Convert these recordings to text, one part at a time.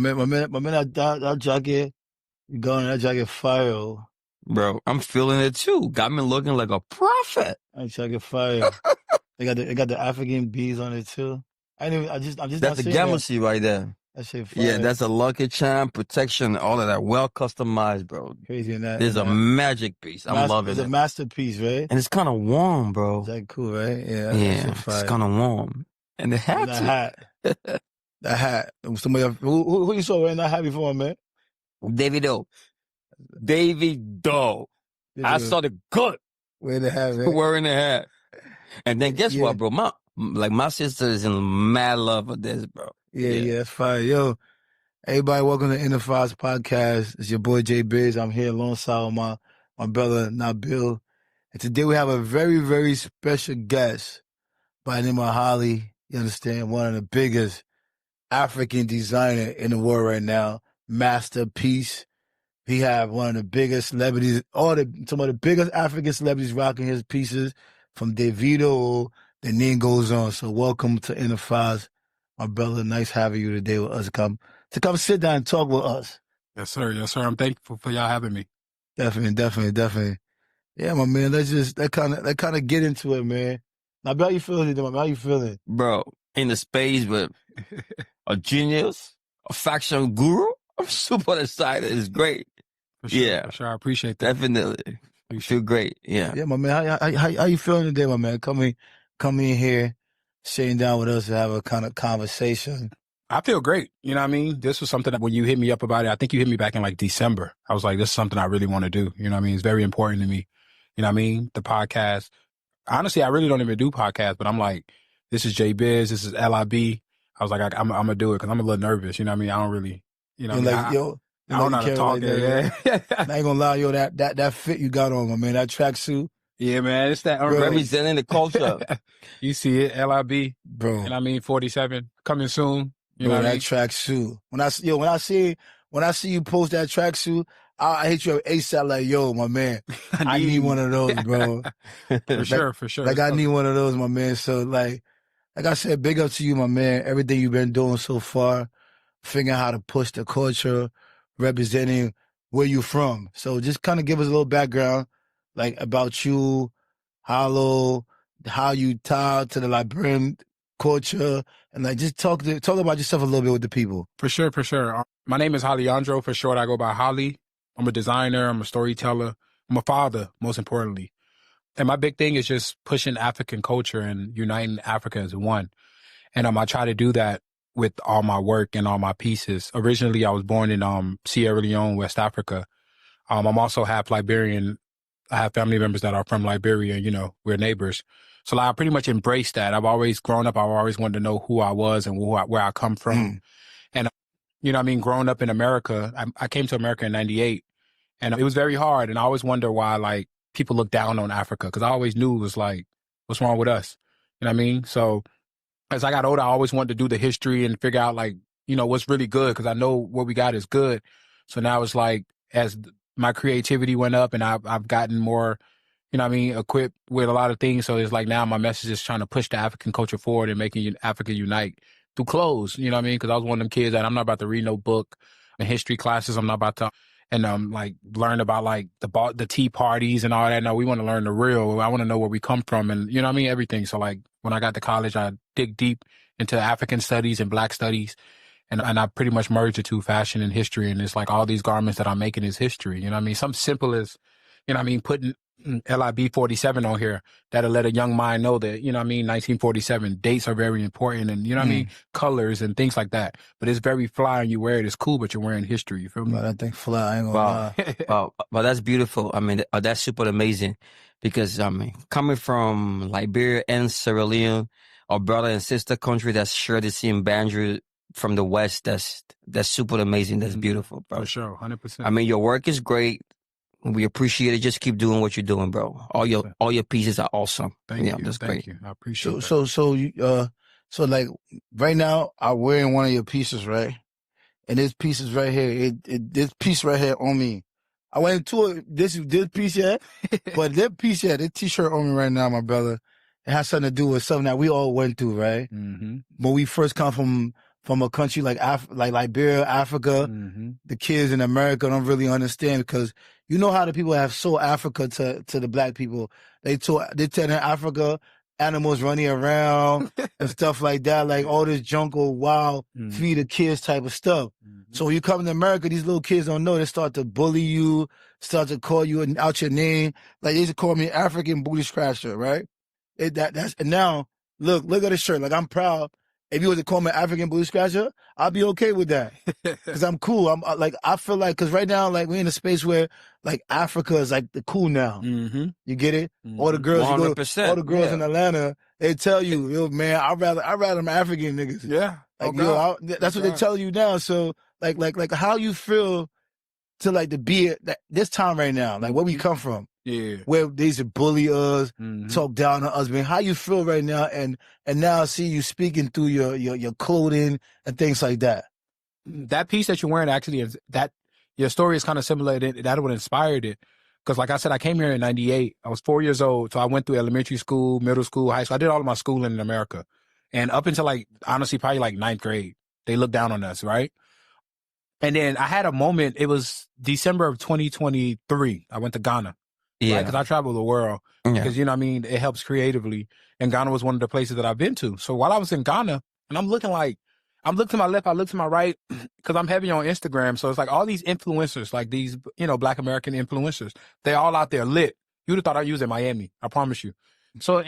that jacket, you going that jacket fire. Bro, I'm feeling it too. Got me looking like a prophet. That jacket fire. They got the African bees on it too. I'm just That's not the saying that. gammacy right there. That shit Yeah, fire. that's a lucky charm, protection, all of that. Well customized, bro. Crazy in that. There's a magic piece. I'm loving It's it. a masterpiece, right? And it's kind of warm, bro. Is that cool, right? Yeah, that Yeah, shit fire. it's kind of warm. And the hat, that hat. Somebody who you saw wearing that hat before, man? Davido. I saw the good wearing the hat, man. Wearing the hat. And then guess what, bro? My sister is in mad love with this, bro. Yeah, that's fine. Yo, everybody, welcome to Inner Files Podcast. It's your boy J Biz. I'm here alongside my brother Nabil. And today we have a very, very special guest by the name of Holly. You understand? One of the biggest African designer in the world right now. Masterpiece. He have one of the biggest celebrities, some of the biggest African celebrities rocking his pieces, from Davido. The name goes on. So welcome to Inner Files, my brother. Nice having you today with us. To come sit down and talk with us. Yes, sir. I'm thankful for y'all having me. Definitely. Yeah, my man. Let's kind of get into it, man. Now, how you feeling today, man? How you feeling, bro? In the space with a genius, a fashion guru. I'm super excited. It's great. For sure. I appreciate that. Definitely. You feel great. Yeah, my man. How you feeling today, my man? Come in here, sitting down with us to have a kind of conversation. I feel great. You know what I mean? This was something that when you hit me up about it, I think you hit me back in like December. I was like, this is something I really want to do. You know what I mean? It's very important to me. You know what I mean? The podcast. Honestly, I really don't even do podcasts, but I'm like, this is J Biz, this is LIB. I was like, I'm gonna do it because I'm a little nervous. You know what I mean? I don't really, you know, like, I don't know how to talk. I ain't gonna lie, yo, that fit you got on, my man, that tracksuit. Yeah, man, it's that representing the culture. You see it, LIB, bro. You know what I mean? 47 coming soon. You know that tracksuit. When I see you post that tracksuit, I hit you up ASAP like, yo, my man, I need one of those, bro. For sure. Like, I need one of those, my man. So, like I said, big up to you, my man. Everything you've been doing so far, figuring out how to push the culture, representing where you from. So just kind of give us a little background, like, about you, how you tied to the Liberian culture, and like just talk about yourself a little bit with the people. For sure. My name is Holly Andro. For short, I go by Holly. I'm a designer. I'm a storyteller. I'm a father, most importantly. And my big thing is just pushing African culture and uniting Africa as one. And I try to do that with all my work and all my pieces. Originally, I was born in Sierra Leone, West Africa. I'm also half Liberian. I have family members that are from Liberia. You know, we're neighbors. So I pretty much embraced that. I've always wanted to know who I was and where I come from. And, you know what I mean, growing up in America, I came to America in 98, and it was very hard. And I always wonder why, like, people look down on Africa, because I always knew it was like, what's wrong with us? You know what I mean? So as I got older, I always wanted to do the history and figure out, like, you know, what's really good, because I know what we got is good. So now it's like, as my creativity went up and I've gotten more, you know what I mean, equipped with a lot of things. So it's like now my message is trying to push the African culture forward and making Africa unite through clothes, you know what I mean? Because I was one of them kids that I'm not about to read no book in history classes. I'm not about to, and like learn about like the tea parties and all that. No, we want to learn the real. I want to know where we come from, and you know what I mean, everything. So like when I got to college, I dig deep into African studies and Black studies, and I pretty much merged the two, fashion and history. And it's like all these garments that I'm making is history. You know what I mean? Something simple as, you know what I mean, putting LIB 47 on here, that'll let a young mind know that, you know what I mean, 1947, dates are very important, and you know what I mean, colors and things like that. But it's very fly, and you wear it, it's cool, but you're wearing history, you feel me? But I think fly, I ain't gonna lie. Wow, well, that's beautiful. I mean, that's super amazing, because I mean, coming from Liberia and Sierra Leone, our brother and sister country that share the same boundary from the West, that's super amazing. That's beautiful, bro. For sure, 100%. I mean, your work is great. We appreciate it. Just keep doing what you're doing, bro. All your pieces are awesome. Thank you. That's Thank great. you. I appreciate that. So like right now, I'm wearing one of your pieces, right? And this piece is right here. This piece right here on me. I went into this piece here, but that piece here, this t-shirt on me right now, my brother, it has something to do with something that we all went through, right? Mm-hmm. When we first come from a country like like Liberia, Africa, the kids in America don't really understand because you know how the people have sold Africa to the black people. They tell in Africa animals running around and stuff like that, like all this jungle, wild, feed the kids type of stuff. So when you come to America, these little kids don't know. They start to bully you, start to call you out your name. Like they used to call me African booty scratcher, right? And now look at the shirt. Like I'm proud. If you were to call me African booty scratcher, I'd be okay with that because I'm cool. I feel like because right now, like we're in a space where like Africa is like the cool now. You get it? All the girls, all the girls in Atlanta, they tell you, yo, man, I'd rather them African niggas. Yeah, like that's what they tell you now. So like how you feel to like to be at this time right now, like where we come from. Yeah, where they used to bully us, talk down on us, man. How you feel right now, and now I see you speaking through your clothing and things like that. That piece that you're wearing actually is that your story is kind of similar. That what inspired it, because like I said, I came here in '98. I was 4 years old, so I went through elementary school, middle school, high school. I did all of my schooling in America, and up until like honestly probably like ninth grade, they looked down on us, right? And then I had a moment. It was December of 2023. I went to Ghana. Yeah, because I travel the world because you know what I mean, it helps creatively, and Ghana was one of the places that I've been to. So while I was in Ghana, and I'm looking to my left, I look to my right because I'm heavy on Instagram. So it's like all these influencers, like these Black American influencers, they all out there lit. You'd have thought I was in Miami, I promise you. So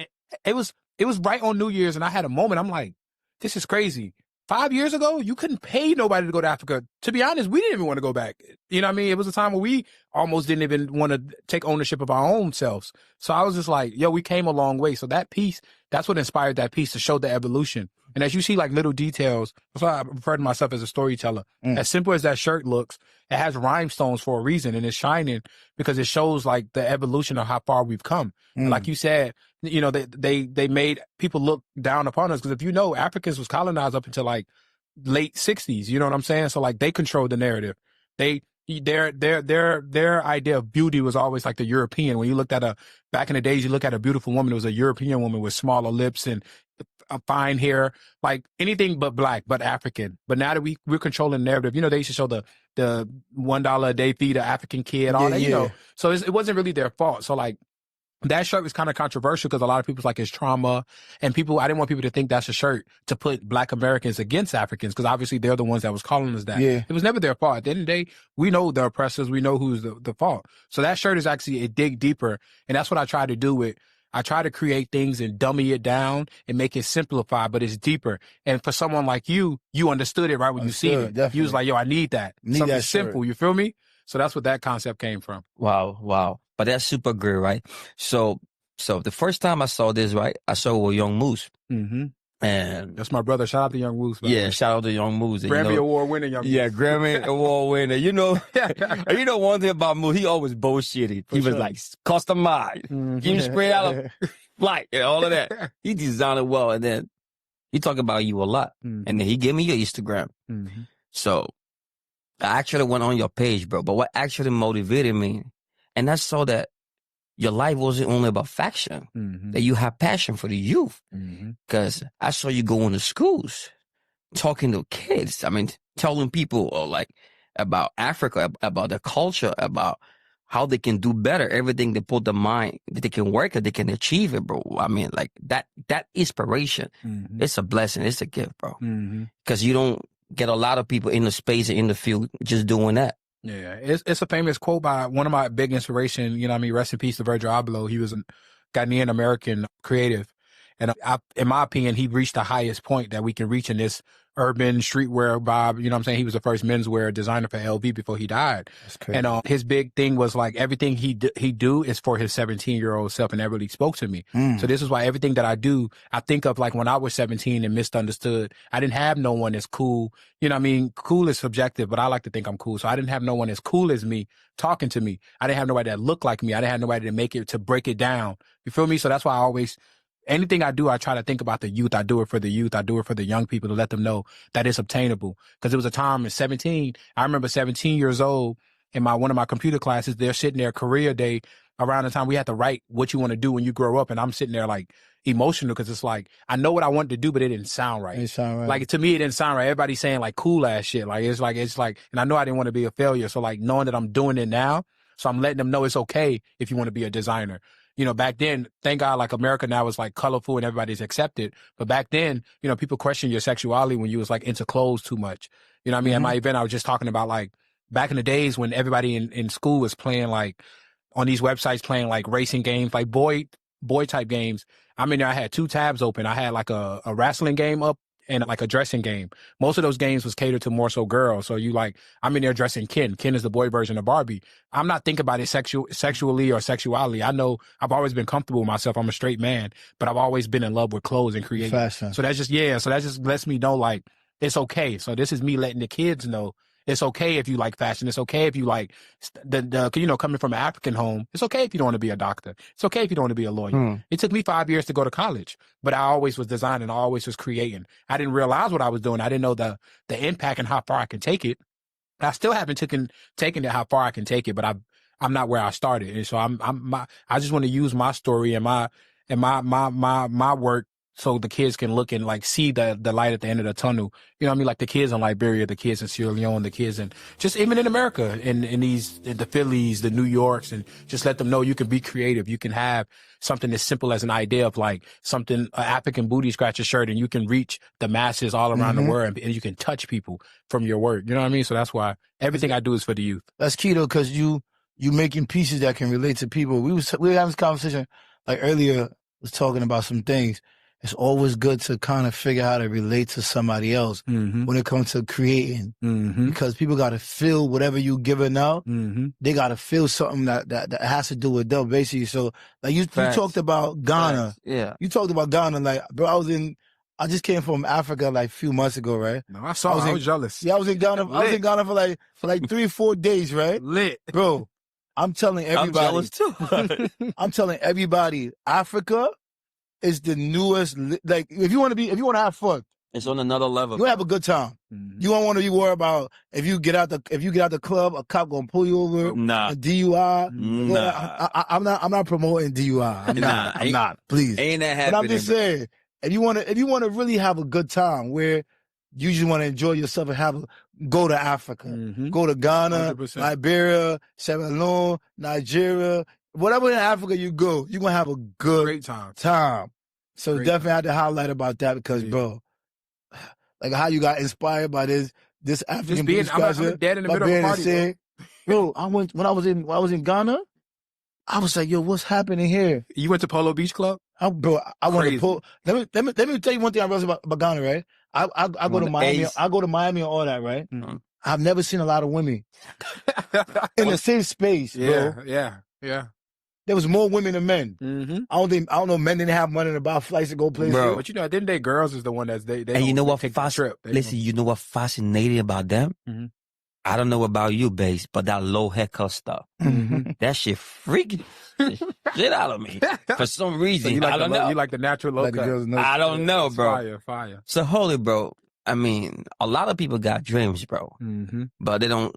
it was right on New Year's, and I had a moment. I'm like, this is crazy. 5 years ago, you couldn't pay nobody to go to Africa. To be honest, we didn't even want to go back. You know what I mean? It was a time where we almost didn't even want to take ownership of our own selves. So I was just like, yo, we came a long way. So that piece, that's what inspired that piece to show the evolution. And as you see like little details, that's why I refer to myself as a storyteller. As simple as that shirt looks, it has rhinestones for a reason, and it's shining because it shows like the evolution of how far we've come. Like you said, they made people look down upon us because if you know, Africans was colonized up until like late 60s. You know what I'm saying? So like they controlled the narrative. Their idea of beauty was always like the European. When you looked at back in the days, you look at a beautiful woman, it was a European woman with smaller lips and fine hair, like anything but Black, but African. But now that we're controlling the narrative, they used to show the $1 a day fee to African kid, all that, So it wasn't really their fault. So like, that shirt was kind of controversial because a lot of people's like it's trauma, and I didn't want people to think that's a shirt to put Black Americans against Africans because obviously they're the ones that was calling us that. Yeah. It was never their fault. At the end of the day, we know the oppressors, we know who's the fault. So that shirt is actually a dig deeper, and that's what I try to do with. I try to create things and dummy it down and make it simplified, but it's deeper. And for someone like you understood it right when you see it. Definitely. You was like, yo, I need that. Something that simple, you feel me? So that's what that concept came from. Wow. But that's super good, right? So the first time I saw this, right, I saw it with Young Moose. And that's my brother. Shout out to Young Moose. Yeah, shout out to Young Moose. Grammy Award winning Young Moose. Yeah, Grammy Award winner. One thing about Moose, he always bullshitted. He was like, customized. Give him straight out of flight and all of that. He designed it well. And then he talked about you a lot. And then he gave me your Instagram. So I actually went on your page, bro. But what actually motivated me, and I saw that your life wasn't only about fashion, that you have passion for the youth. Because I saw you going to schools, talking to kids. I mean, telling people like about Africa, about the culture, about how they can do better, everything they put the mind, that they can work it, they can achieve it, bro. I mean, like that inspiration, it's a blessing, it's a gift, bro. Because you don't get a lot of people in the space and in the field just doing that. Yeah, it's a famous quote by one of my big inspiration, rest in peace to Virgil Abloh. He was a Ghanaian American creative. And in my opinion, he reached the highest point that we can reach in this urban streetwear vibe. You know what I'm saying? He was the first menswear designer for LV before he died. That's crazy. And his big thing was like everything he do is for his 17-year-old self, and that really spoke to me. So this is why everything that I do, I think of like when I was 17 and misunderstood. I didn't have no one as cool. You know what I mean? Cool is subjective, but I like to think I'm cool. So I didn't have no one as cool as me talking to me. I didn't have nobody that looked like me. I didn't have nobody to break it down. You feel me? So that's why I always... anything I do, I try to think about the youth. I do it for the youth. I do it for the young people to let them know that it's obtainable. Because it was a time at 17, I remember 17 years old in one of my computer classes, they're sitting there Korea Day, around the time we had to write what you want to do when you grow up. And I'm sitting there like emotional because it's like, I know what I wanted to do, but it didn't sound right. It sound right. Like to me, it didn't sound right. Everybody's saying like cool ass shit. Like, it's like, and I know I didn't want to be a failure. So like knowing that I'm doing it now, so I'm letting them know it's okay if you want to be a designer. You know, back then, thank God, like America now is like colorful and everybody's accepted. But back then, you know, people question your sexuality when you was like into clothes too much. You know what I mean? At my event, I was just talking about like back in the days when everybody in school was playing like on these websites, playing like racing games, like boy type games. I mean, I had 2 tabs open. I had like a wrestling game up and like a dressing game. Most of those games was catered to more so girls. So you like, I'm in there dressing Ken. Ken is the boy version of Barbie. I'm not thinking about it sexually or sexuality. I know I've always been comfortable with myself. I'm a straight man, but I've always been in love with clothes and creating. Fashion. So that's just, so that just lets me know like, it's okay. So this is me letting the kids know it's okay if you like fashion. It's okay if you like coming from an African home. It's okay if you don't want to be a doctor. It's okay if you don't want to be a lawyer. It took me 5 years to go to college, but I always was designing. I always was creating. I didn't realize what I was doing. I didn't know the impact and how far I can take it. I still haven't taken it how far I can take it, but I'm not where I started. And so I just want to use my story and my work so the kids can look and like see the light at the end of the tunnel. You know what I mean? Like the kids in Liberia, the kids in Sierra Leone, the kids in just even in America, in the Phillies, the New Yorks, and just let them know you can be creative. You can have something as simple as an idea of like an African booty scratcher shirt, and you can reach the masses all around the world, and you can touch people from your work. You know what I mean? So that's why everything I do is for the youth. That's key though, because you making pieces that can relate to people. We were having this conversation like earlier, was talking about some things. It's always good to kind of figure out how to relate to somebody else when it comes to creating, because people got to feel whatever you giving out. They got to feel something that has to do with them, basically. So, like you talked about Ghana. Yeah, you talked about Ghana. Like, bro, I just came from Africa like a few months ago, right? No, I was jealous. Yeah, I was in Ghana. I was in Ghana for like 3 or 4 days, right? Lit, bro. I'm telling everybody. I'm jealous too. I'm telling everybody, Africa is the newest. Like, if you want to have fun, it's on another level. You have a good time. You don't want to be worried about if you get out the club, a cop gonna pull you over. Nah. A DUI. Nah. I'm not promoting DUI. I'm not. Please. Ain't that happening? But I'm just saying, if you want to really have a good time, where you just want to enjoy yourself and go to Africa, go to Ghana, 100%. Liberia, Sierra Leone, Nigeria. Whatever in Africa you go, you're going to have a great time. So Great definitely had to highlight about that because, bro, like how you got inspired by this African beach I'm dead in the middle of a party, bro, when I was in Ghana, I was like, yo, what's happening here? You went to Polo Beach Club? I went to Polo. Let me tell you one thing I realized about Ghana, right? I go to Miami. I go to Miami and all that, right? I've never seen a lot of women in the same space, bro. Yeah. There was more women than men. I don't know. Men didn't have money to buy flights to go places. Bro. But at the end of the day, girls is the one that's they. And you know what? Listen, you know what fascinating about them? I don't know about you, Bass, but that low haircut stuff, that shit freaking shit out of me for some reason. So I don't know. You like the natural low cut? I don't know, bro. Fire. So Holy, bro. I mean, a lot of people got dreams, bro, but they don't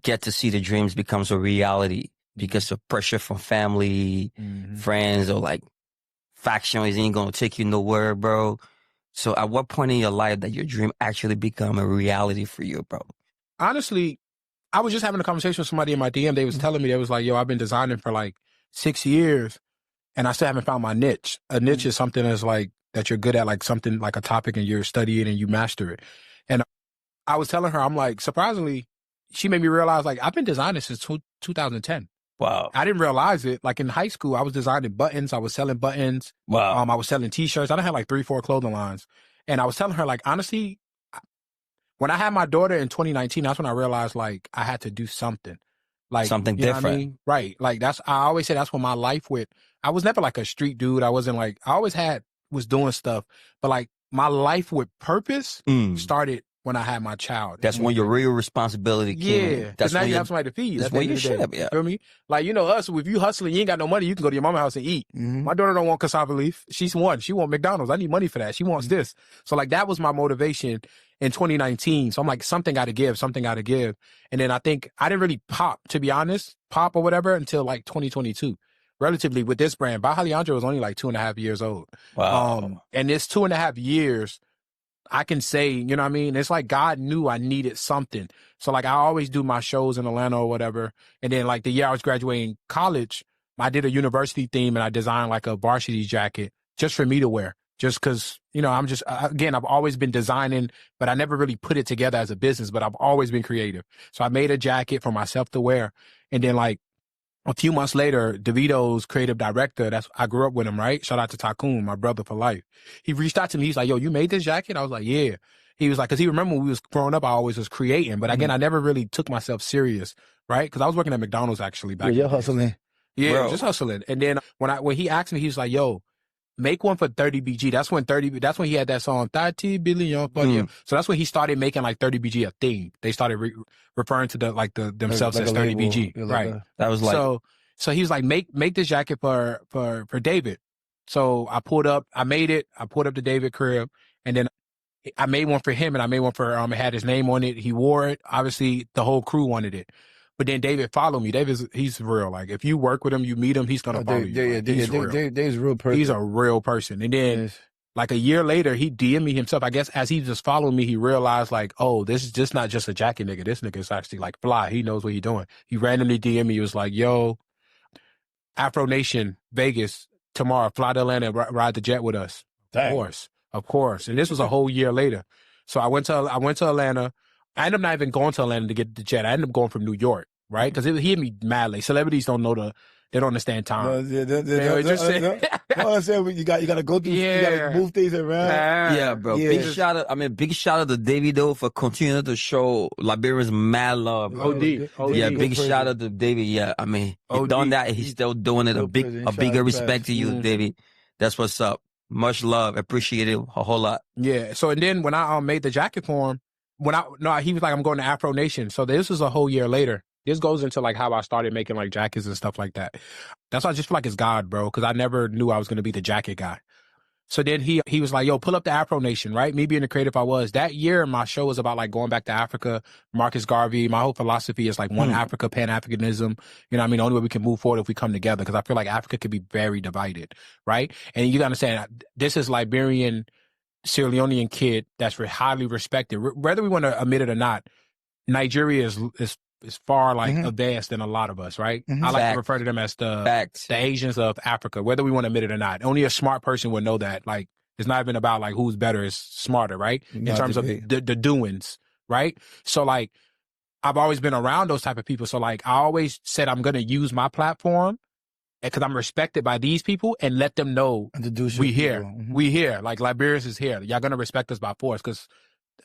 get to see the dreams becomes a reality because of pressure from family, friends, or like factions ain't gonna take you nowhere, bro. So at what point in your life that your dream actually become a reality for you, bro? Honestly, I was just having a conversation with somebody in my DM. They was telling me, they was like, yo, I've been designing for like 6 years and I still haven't found my niche. A niche is something that's like, that you're good at, like something like a topic and you're studying and you master it. And I was telling her, I'm like, surprisingly, she made me realize like, I've been designing since 2010. Wow. I didn't realize it. Like in high school, I was designing buttons. I was selling buttons. Wow. I was selling t-shirts. I done had like 3-4 clothing lines. And I was telling her like, honestly, when I had my daughter in 2019, that's when I realized like I had to do something. Like something you know different. What I mean? Right. Like I always say that's when my life I was never like a street dude. I wasn't like, I always was doing stuff, but like my life with purpose started when I had my child. That's when your real responsibility came. Yeah. That's now you have somebody to feed. That's when you should have, yeah. Feel me? Like, us, if you hustling, you ain't got no money, you can go to your mama's house and eat. My daughter don't want cassava leaf. She's one. She want McDonald's. I need money for that. She wants this. So like that was my motivation in 2019. So I'm like, something got to give. And then I think I didn't really pop or whatever until like 2022. relatively with this brand. By Holly Andro was only like 2.5 years old. Wow. And this 2.5 years, I can say, you know what I mean? It's like God knew I needed something. So like I always do my shows in Atlanta or whatever. And then like the year I was graduating college, I did a university theme and I designed like a varsity jacket just for me to wear. Just because, you know, I'm just, again, I've always been designing, but I never really put it together as a business, but I've always been creative. So I made a jacket for myself to wear. And then like a few months later, Davido's creative director, I grew up with him, right? Shout out to Tycoon, my brother for life. He reached out to me. He's like, yo, you made this jacket? I was like, yeah. He was like, because he remembered when we was growing up, I always was creating. But again, I never really took myself serious, right? Because I was working at McDonald's actually back. You're hustling. Yeah, Bro. just hustling. And then when he asked me, he was like, yo, make one for 30 BG. That's when he had that song, 30 billion for you. So that's when he started making like 30 BG a thing. They started referring to themselves Like as a 30 label. BG. Like Right. That was like, So he was like, make this jacket for David. So I made it. I pulled up to David crib and then I made one for him and I made one for, it had his name on it. He wore it. Obviously the whole crew wanted it. But then David followed me. He's real. Like if you work with him, you meet him, he's going to follow you. He's real. Dave's a real person. He's a real person. And then like a year later, he DM'd me himself. I guess as he just following me, he realized like, oh, this is just not just a jacket nigga. This nigga is actually like fly. He knows what he's doing. He randomly DM'd me. He was like, yo, Afro Nation, Vegas, tomorrow, fly to Atlanta, ride the jet with us. Dang. Of course. And this was a whole year later. So I went to Atlanta. I ended up not even going to Atlanta to get the jet. I ended up going from New York, right? Because he hit me mad late. Celebrities don't know they don't understand time. You got to go through. You got to move things around. yeah, bro. Yeah. Big shout out to Davido for continuing to show Liberians mad love. Bro. OD. Yeah, big shout out to David. Yeah, I mean, he done that. He's still doing it. A bigger respect to you, David. That's what's up. Much love. Appreciate it a whole lot. Yeah. So and then when I made the jacket for him, he was like, I'm going to Afro Nation. So this was a whole year later. This goes into like how I started making like jackets and stuff like that. That's why I just feel like it's God, bro, because I never knew I was going to be the jacket guy. So then he was like, yo, pull up the Afro Nation, right? Me being the creative I was. That year, my show was about like going back to Africa, Marcus Garvey. My whole philosophy is like one Africa, Pan-Africanism. You know what I mean? The only way we can move forward if we come together, because I feel like Africa could be very divided, right? And you got to understand, this is Liberian, Sierra Leonean kid that's highly respected. Whether we want to admit it or not, Nigeria is far like advanced than a lot of us, right? I like to refer to them as the Asians of Africa, whether we want to admit it or not. Only a smart person would know that. Like, it's not even about like who's better, it's smarter, right? In terms of the doings, right? So like, I've always been around those type of people. So like, I always said I'm going to use my platform because I'm respected by these people and let them know we here. We here. Like, Liberians is here. Y'all going to respect us by force, because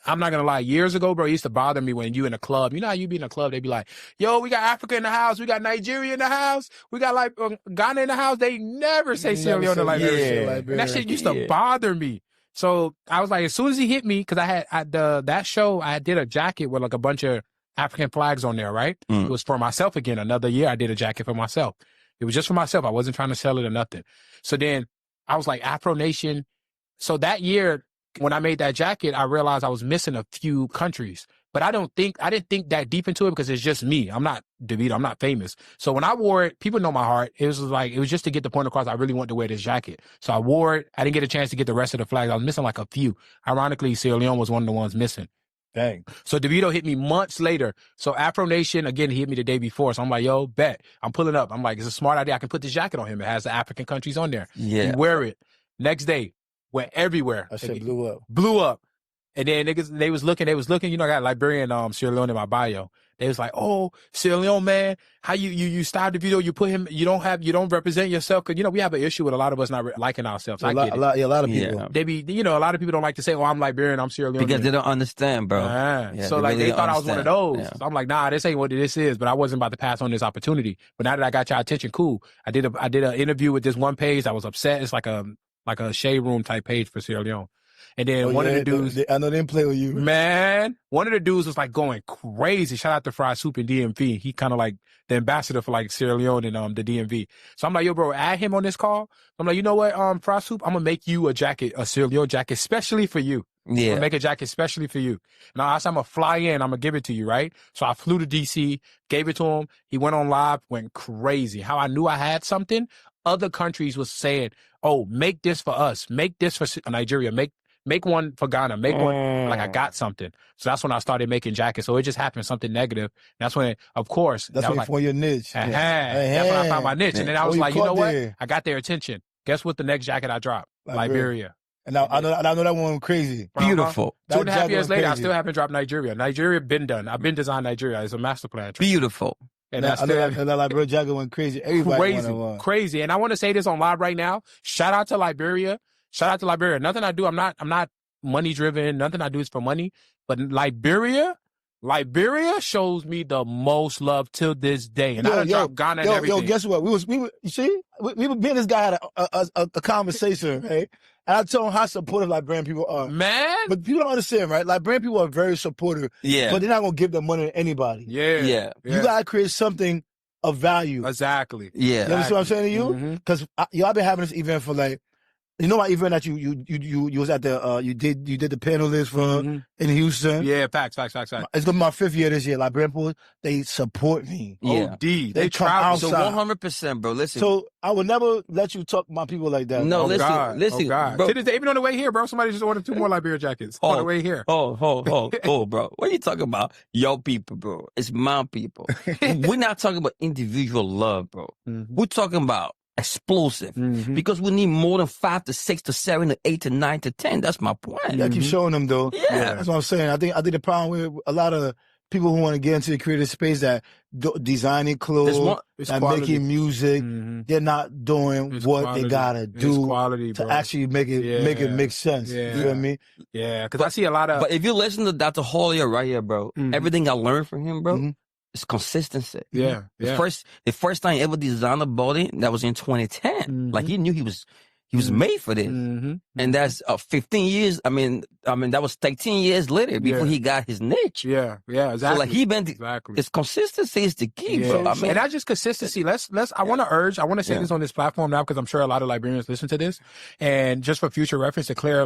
I'm not going to lie. Years ago, bro, it used to bother me when you in a club. You know how you be in a club, they be like, yo, we got Africa in the house. We got Nigeria in the house. We got like Ghana in the house. They never say Sierra Leone or Liberia. And that shit used to bother me. So I was like, as soon as he hit me, because that show, I did a jacket with like a bunch of African flags on there, right? It was for myself again. Another year, I did a jacket for myself. It was just for myself. I wasn't trying to sell it or nothing. So then I was like, Afro Nation. So that year, when I made that jacket, I realized I was missing a few countries. But I didn't think that deep into it because it's just me. I'm not Davido. I'm not famous. So when I wore it, people know my heart. It was just to get the point across. I really wanted to wear this jacket. So I wore it. I didn't get a chance to get the rest of the flags. I was missing like a few. Ironically, Sierra Leone was one of the ones missing. Dang. So Davido hit me months later. So Afro Nation, again, he hit me the day before. So I'm like, yo, bet. I'm pulling up. I'm like, it's a smart idea. I can put this jacket on him. It has the African countries on there. Yeah. You wear it. Next day, went everywhere. That shit blew up. Blew up. And then niggas, they was looking, you know, I got Liberian Sierra Leone in my bio. They was like, oh, Sierra Leone, man, how you style the video, you put him, you don't represent yourself. Cause you know, we have an issue with a lot of us not liking ourselves. I get it. A lot of people. Yeah. They be, you know, a lot of people don't like to say, oh, I'm Liberian, I'm Sierra Leone. Because they don't understand, bro. Yeah, so like, really they thought I was one of those. Yeah. So I'm like, nah, this ain't what this is, but I wasn't about to pass on this opportunity. But now that I got your attention, cool. I did an interview with this one page. I was upset. It's like a shade room type page for Sierra Leone. And then one of the dudes, I know they didn't play with you, man. One of the dudes was like going crazy. Shout out to Fried Soup and DMV. He kind of like the ambassador for like Sierra Leone and the DMV. So I'm like, yo, bro, add him on this call. I'm like, you know what, Fried Soup, I'm gonna make you a jacket, a Sierra Leone jacket, especially for you. Yeah. I'm gonna make a jacket especially for you. And I said, I'm gonna fly in. I'm gonna give it to you, right? So I flew to DC, gave it to him. He went on live, went crazy. How I knew I had something? other countries was saying, "Oh, make this for us, make this for Nigeria, make one for Ghana, make one." Like I got something, so that's when I started making jackets. So it just happened something negative. That's when, of course, That's when you found your niche. that's when I found my niche, and then I was like, you know what? There. I got their attention. Guess what? The next jacket I dropped, Liberia. And now I know that one went crazy. Beautiful. 2.5 years later, I still haven't dropped Nigeria. Nigeria been done. I've been designed Nigeria. It's a master plan. Beautiful. And that Liberia jacket went crazy. Everybody crazy. And I want to say this on live right now. Shout out to Liberia. Nothing I do. I'm not money driven. Nothing I do is for money. But Liberia shows me the most love till this day. And I done dropped Ghana and everything. Yo, guess what? We me and this guy had a conversation, right? And I told him how supportive Liberian people are. Man. But people don't understand, right? Liberian people are very supportive. Yeah. But they're not going to give their money to anybody. Yeah. You got to create something of value. Exactly. Yeah. You understand what I'm saying to you? Because I've been having this event for like, you know my event that you was at the you did the panel list for in Houston. Yeah, facts. It's gonna be my 5th year this year. Liberian people, they support me. Yeah. OD. They come outside. So 100%, bro. Listen. So I would never let you talk my people like that. No, bro. listen, God. bro. To this day, even on the way here, bro, somebody just ordered 2 more Liberia jackets on the way here. Oh, bro. What are you talking about? Your people, bro. It's my people. We're not talking about individual love, bro. We're talking about explosive because we need more than 5 to 6 to 7 to 8 to 9 to 10. That's my point. Yeah, keep showing them though. Yeah, that's what I'm saying. I think the problem with a lot of people who want to get into the creative space that designing clothes, that making music, they're not doing what they gotta do to actually make it make sense. Yeah. You feel me? Yeah, because I see a lot of. But if you listen to Dr. Holly right here, bro, everything I learned from him, bro. It's consistency. Yeah. The first time he ever designed a body, that was in 2010. Like he knew he was made for this. And that's 15 years. I mean, that was 13 years later before he got his niche. Yeah, exactly. So like his consistency is the key, bro. I mean, and not just consistency. I want to say this on this platform now because I'm sure a lot of Liberians listen to this. And just for future reference to clear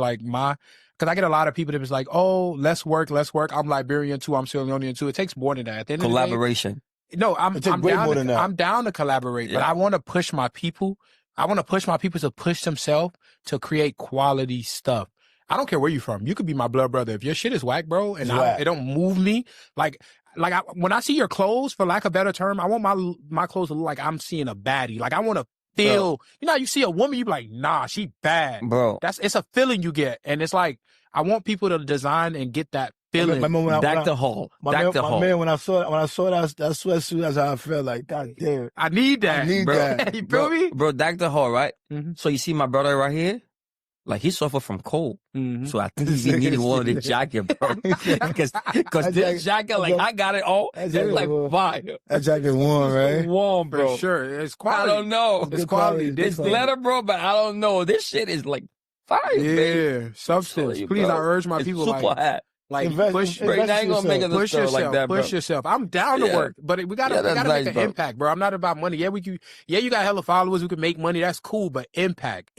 because I get a lot of people that is like, oh, let's work. I'm Liberian too. I'm Sierra Leonean too. It takes more than that. At the end collaboration. Of the day, no, I'm down to collaborate, but I want to push my people. I want to push my people to push themselves to create quality stuff. I don't care where you're from. You could be my blood brother. If your shit is whack, bro, and it don't move me, when I see your clothes, for lack of a better term, I want my clothes to look like I'm seeing a baddie. Like I want to feel, you see a woman, you be like, nah, she bad. Bro. It's a feeling you get. And it's like, I want people to design and get that feeling. Dr. Hall. My man, when I saw that sweatsuit, that's how I felt like, God damn. I need that. That. You feel me? Bro, Dr. Hall, right? So you see my brother right here? Like he suffered from cold. So I think he needed one of the jacket, bro. Because this jacket, like I got it all. It's like fire. That jacket warm, right? It's warm, bro. For sure. It's quality. I don't know. It's quality. It's leather, bro, but I don't know. This shit is like fire, yeah, substance. Please, I urge my people super hot. Like push yourself, like that, bro. push yourself. I'm down to work, but we gotta make an impact, bro. I'm not about money. Yeah, you got hella followers who can make money. That's cool, but impact.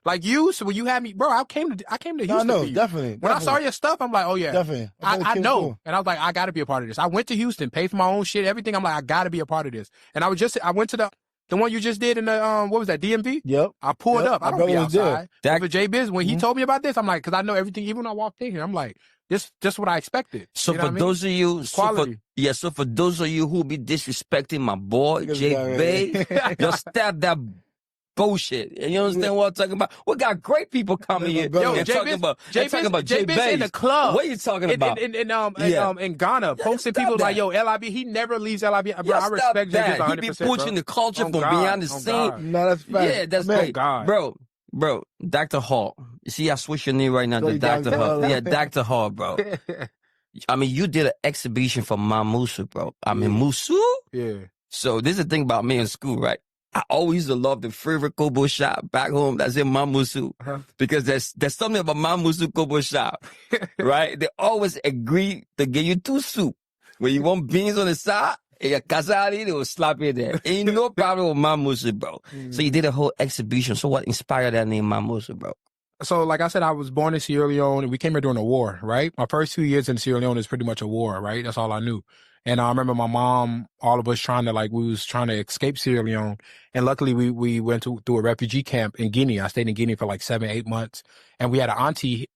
Like you, so when you had me, bro, I came to Houston. No, for you. definitely. When I saw your stuff, I'm like, oh yeah, definitely. I know, cool. And I was like, I gotta be a part of this. I went to Houston, paid for my own shit, everything. I'm like, I gotta be a part of this. And I went to the one you just did in the what was that, DMV? Yep. I pulled up. I don't be outside. For J Biz, when he told me about this, I'm like, because I know everything. Even when I walked in here, I'm like, this just what I expected. So for those of you, so for those of you who be disrespecting my boy J Bay, just stab that bullshit. And you understand what I'm talking about? We got great people coming here. Yo, talking about J Bay in the club. What are you talking about? In Ghana, posting people like, yo, LIB, he never leaves LIB. Bro, I respect J Biz 100%. He be pushing the culture from beyond the scene. No, that's fact. Yeah, that's great. Bro, Dr. Hall. You see, I switch your name right now to Dr. Hall. Yeah, Dr. Hall, bro. I mean, you did an exhibition for Mamusu, bro. I mean, Musu? Yeah. So this is the thing about me in school, right? I always used to love the favorite Kobo shop back home that's in Mamusu. Because there's something about Mamusu Kobo shop, right? They always agree to give you 2 soup. When you want beans on the side, Kazali, they will slap you there. Ain't no problem with Mamusu, bro. So you did a whole exhibition. So what inspired that name Mamusu, bro? So, like I said, I was born in Sierra Leone, and we came here during a war, right? My first 2 years in Sierra Leone is pretty much a war, right? That's all I knew. And I remember my mom, all of us trying to we was trying to escape Sierra Leone. And luckily we went through a refugee camp in Guinea. I stayed in Guinea for like 7-8 months. And we had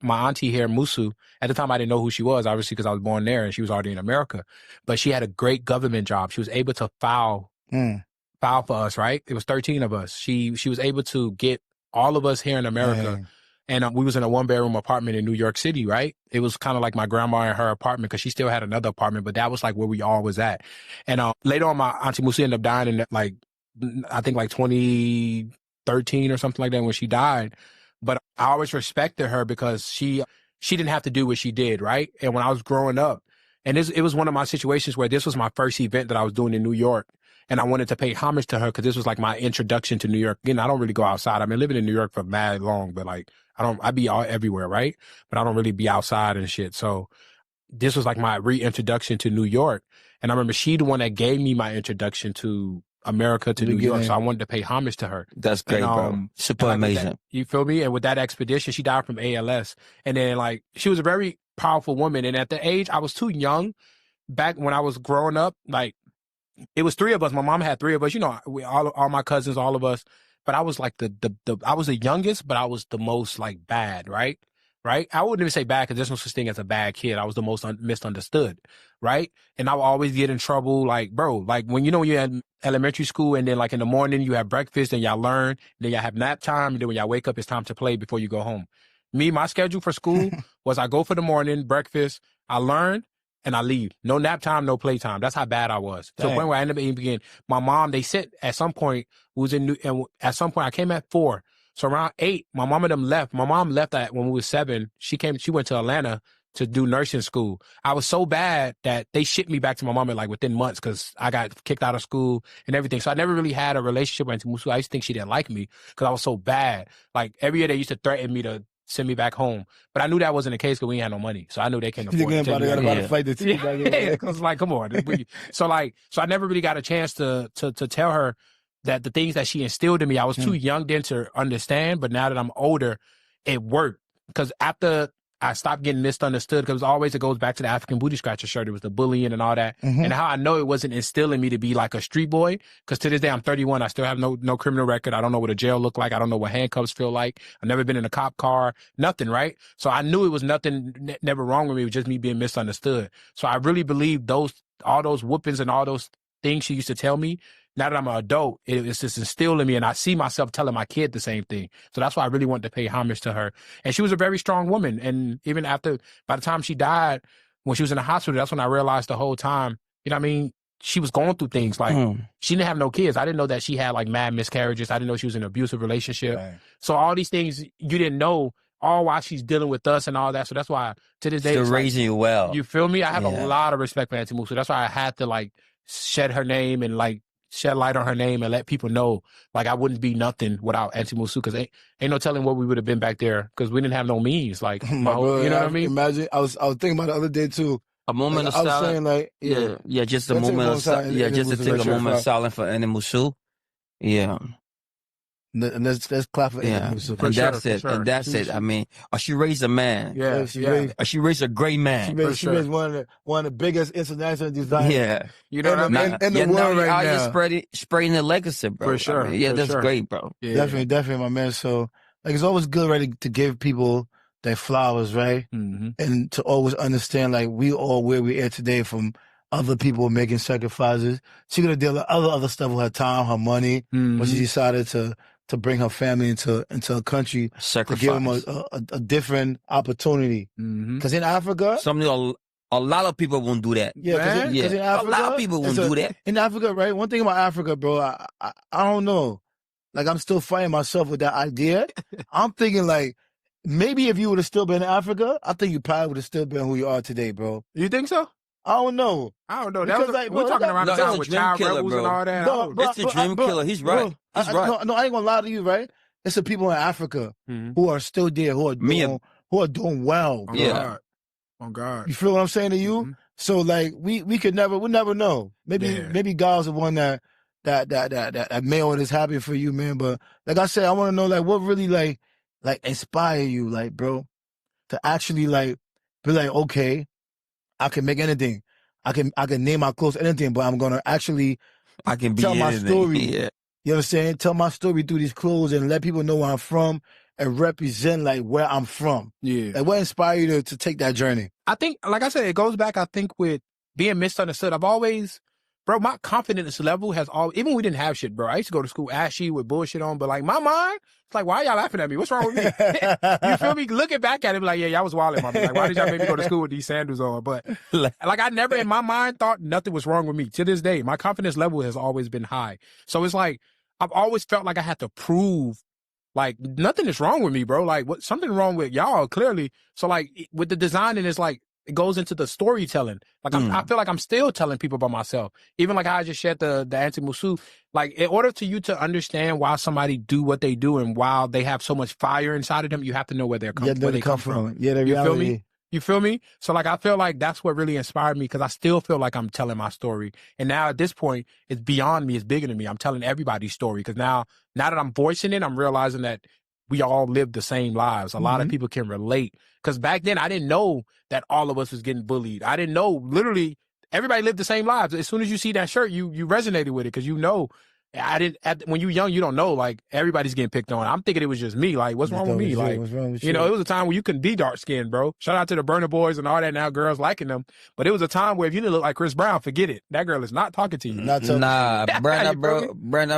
my auntie here, Musu. At the time, I didn't know who she was, obviously, because I was born there and she was already in America. But she had a great government job. She was able to file for us, right? It was 13 of us. She was able to get all of us here in America. Dang. And we was in a 1-bedroom apartment in New York City, right? It was kind of like my grandma and her apartment because she still had another apartment, but that was like where we all was at. And later on, my auntie Musi ended up dying in I think 2013 or something like that when she died. But I always respected her because she didn't have to do what she did, right? And when I was growing up, and it was one of my situations where this was my first event that I was doing in New York. And I wanted to pay homage to her because this was like my introduction to New York. Again, I don't really go outside. I've been living in New York for mad long, but I be everywhere, right? But I don't really be outside and shit. So this was like my reintroduction to New York. And I remember she the one that gave me my introduction to America, to New York. So I wanted to pay homage to her. That's great, bro. Super amazing. You feel me? And with that expedition, she died from ALS. And then she was a very powerful woman. And at the age, I was too young back when I was growing up, it was 3 of us. My mom had 3 of us. You know, all my cousins, all of us. But I was like I was the youngest, but I was the most bad, right? Right? I wouldn't even say bad because there's no such thing as a bad kid. I was the most misunderstood, right? And I would always get in trouble, when you're in elementary school and then in the morning you have breakfast and y'all learn, then y'all have nap time, and then when y'all wake up, it's time to play before you go home. My schedule for school was I go for the morning, breakfast, I learn, and I leave. No nap time, no play time. That's how bad I was. To the point where I ended up being, my mom, they said at some point, and at some point I came at 4. So around 8, my mom and them left. My mom left when we was 7. She went to Atlanta to do nursing school. I was so bad that they shipped me back to my mom within months because I got kicked out of school and everything. So I never really had a relationship with Auntie Musu. I used to think she didn't like me because I was so bad. Every year they used to threaten me to send me back home. But I knew that wasn't the case because we ain't had no money. So I knew they couldn't afford it. About to fight the team. Yeah, because come on. So I never really got a chance to tell her that the things that she instilled in me, I was too young then to understand. But now that I'm older, it worked. Because after I stopped getting misunderstood, because it goes back to the African booty scratcher shirt. It was the bullying and all that. And how I know it wasn't instilling me to be like a street boy. Because to this day, I'm 31. I still have no criminal record. I don't know what a jail look like. I don't know what handcuffs feel like. I've never been in a cop car. Nothing, right? So I knew it was nothing, never wrong with me. It was just me being misunderstood. So I really believe all those whoopings and all those things she used to tell me, now that I'm an adult, it's just instilled in me, and I see myself telling my kid the same thing. So that's why I really wanted to pay homage to her. And she was a very strong woman. And even by the time she died, when she was in the hospital, that's when I realized the whole time, you know what I mean? She was going through things she didn't have no kids. I didn't know that she had mad miscarriages. I didn't know she was in an abusive relationship. Right. So all these things you didn't know, all while she's dealing with us and all that. So that's why to this day, still raising you well. You feel me? I have a lot of respect for Auntie Musu. That's why I had to shed her name and shed light on her name and let people know I wouldn't be nothing without Auntie Musu, because ain't no telling what we would have been back there because we didn't have no means. You know what I mean? Imagine, I was thinking about it the other day too. A moment of silence. I was saying just a moment of silence. Yeah, just to take a moment of silence for Auntie Musu. Yeah. And let's clap for Auntie Musu. And that's it. And that's it. I mean, she raised a man. Yeah, she raised a great man. She raised one of the biggest international designers. Yeah, you know what I mean. In the world right now, spreading the legacy, bro. For sure. I mean, that's great, bro. Yeah. Definitely, my man. So it's always good, right, to give people their flowers, right, and to always understand we all where we are today from other people making sacrifices. She could have dealt with other stuff with her time, her money, but she decided to bring her family into a country to give them a different opportunity. Because in Africa, a lot of people won't do that. Yeah, because in Africa, a lot of people won't do that. In Africa, right? One thing about Africa, bro, I don't know. I'm still fighting myself with that idea. I'm thinking maybe if you would have still been in Africa, I think you probably would have still been who you are today, bro. You think so? I don't know. Because, we're talking around the time with child rebels and all that. It's the dream killer. He's right. He's right. No, I ain't gonna lie to you, right? It's the people in Africa who are still there, who are doing well. Yeah. Oh God. You feel what I'm saying to you? So we'll never know. Maybe God's the one that may or is happy for you, man. But like I said, I want to know what really inspire you, bro, to actually be okay, I can make anything. I can name my clothes, anything, but I'm gonna actually I can be tell my anything. story. Yeah. You know what I'm saying? Tell my story through these clothes and let people know where I'm from and represent like where I'm from. Yeah. Like what inspired you to take that journey? I think, like I said, it goes back, I think, with being misunderstood. I've always, bro, my confidence level has always, even when we didn't have shit, bro. I used to go to school ashy with bullshit on, but like my mind, it's like, why y'all laughing at me? What's wrong with me? You feel me? Looking back at it, like, yeah, y'all was wilding, mommy. Like, why did y'all make me go to school with these sandals on? But like, I never in my mind thought nothing was wrong with me. To this day, my confidence level has always been high. So it's like, I've always felt like I had to prove like nothing is wrong with me, bro. Like what something wrong with y'all clearly. So like with the designing, it's like it goes into the storytelling. Like I feel like I'm still telling people about myself. Even like how I just shared the anti-musu. Like in order to you to understand why somebody do what they do and why they have so much fire inside of them, you have to know where where they come from. Yeah, the You reality. feel me? You feel me? So like I feel like that's what really inspired me because I still feel like I'm telling my story. And now at this point, it's beyond me. It's bigger than me. I'm telling everybody's story because now that I'm voicing it, I'm realizing that we all live the same lives. A lot of people can relate. Because back then, I didn't know that all of us was getting bullied. I didn't know, literally, everybody lived the same lives. As soon as you see that shirt, you resonated with it because you know. When you're young, you don't know, like, everybody's getting picked on. I'm thinking it was just me. Like, what's wrong with me? Like, what's wrong with you know, it was a time where you couldn't be dark skinned, bro. Shout out to the Burner Boys and all that now, girls liking them. But it was a time where if you didn't look like Chris Brown, forget it. That girl is not talking to you. Nah, Brandon,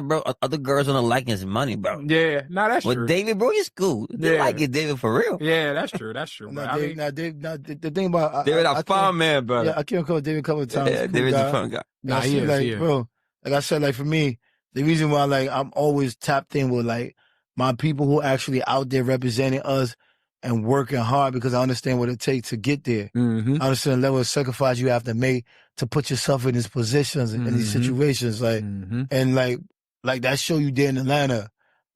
bro, other girls don't like his money, bro. Yeah, nah, that's With true. David, bro, he's cool. They like it, David, for real. Yeah, that's true. That's true. Bro. The thing about David, a fun man, bro. Yeah, I came across David a couple of times. Yeah, David's a fun guy. Nah, he is, like, bro, like I said, like for me, the reason why like I'm always tapped in with like my people who actually out there representing us and working hard because I understand what it takes to get there. I understand the level of sacrifice you have to make to put yourself in these positions in these situations. Like and like that show you did in Atlanta.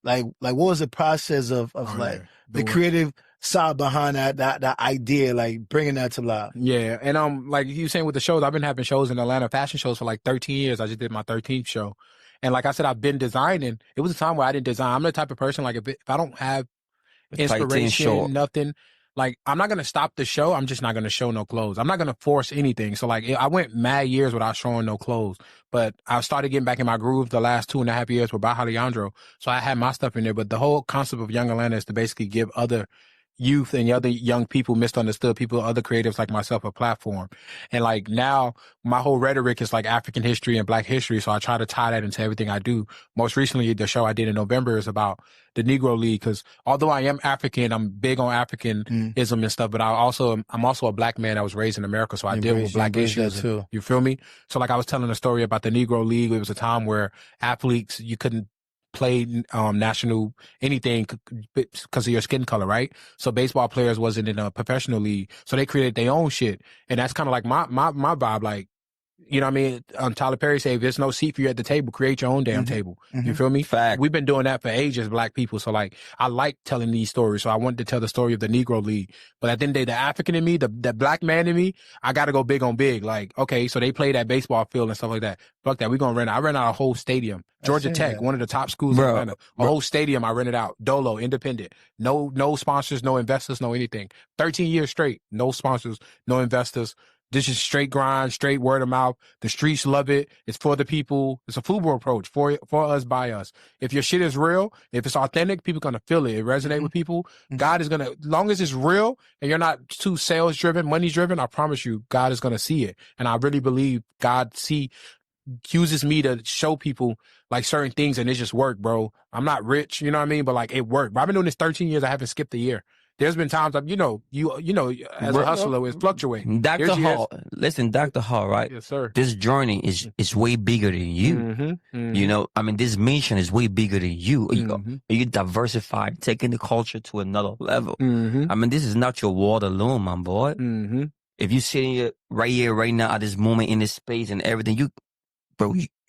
Like what was the process of the creative side behind that idea, like bringing that to life? Yeah, and like you saying with the shows, I've been having shows in Atlanta, fashion shows for like 13 years. I just did my 13th show. And like I said, I've been designing. It was a time where I didn't design. I'm the type of person, like, if I don't have inspiration, nothing, like, I'm not going to stop the show. I'm just not going to show no clothes. I'm not going to force anything. So, like, I went mad years without showing no clothes. But I started getting back in my groove the last 2.5 years with Holly Andro. So I had my stuff in there. But the whole concept of Young Atlanta is to basically give other youth and other young people, misunderstood people, other creatives like myself, a platform. And like now my whole rhetoric is like African history and Black history. So I try to tie that into everything I do. Most recently, the show I did in November is about the Negro League. Cause although I am African, I'm big on Africanism and stuff, but I'm also a Black man that was raised in America. So I deal with Black issues. Too. You feel me? So like I was telling a story about the Negro League. It was a time where athletes, you couldn't play national anything because of your skin color, right? So baseball players wasn't in a professional league, so they created their own shit, and that's kind of like my vibe. Like, you know what I mean? Tyler Perry said, if there's no seat for you at the table, create your own damn table. You feel me? Fact. We've been doing that for ages, Black people. So like, I like telling these stories. So I wanted to tell the story of the Negro League. But at the end of the day, the African in me, the Black man in me, I got to go big on big. Like, okay, so they play that baseball field and stuff like that. Fuck that. I ran out a whole stadium. Georgia Tech, one of the top schools in Atlanta. A whole stadium I rented out. Dolo, independent. No sponsors, no investors, no anything. 13 years straight. No sponsors, no investors. This is straight grind, straight word of mouth. The streets love it. It's for the people. It's a football approach for us, by us. If your shit is real, if it's authentic, people going to feel it. It resonate with people. God is going to, long as it's real and you're not too sales driven, money driven, I promise you, God is going to see it. And I really believe God uses me to show people like certain things and it just worked, bro. I'm not rich, you know what I mean? But like it worked. But I've been doing this 13 years. I haven't skipped a year. There's been times you know, as a hustler, it's fluctuating. Dr. Hall, listen, Dr. Hall, right? Yes, sir. This journey is way bigger than you. You know, I mean, this mission is way bigger than you. You diversified, taking the culture to another level. I mean, this is not your world alone, my boy. If you sitting here, right now, at this moment in this space and everything,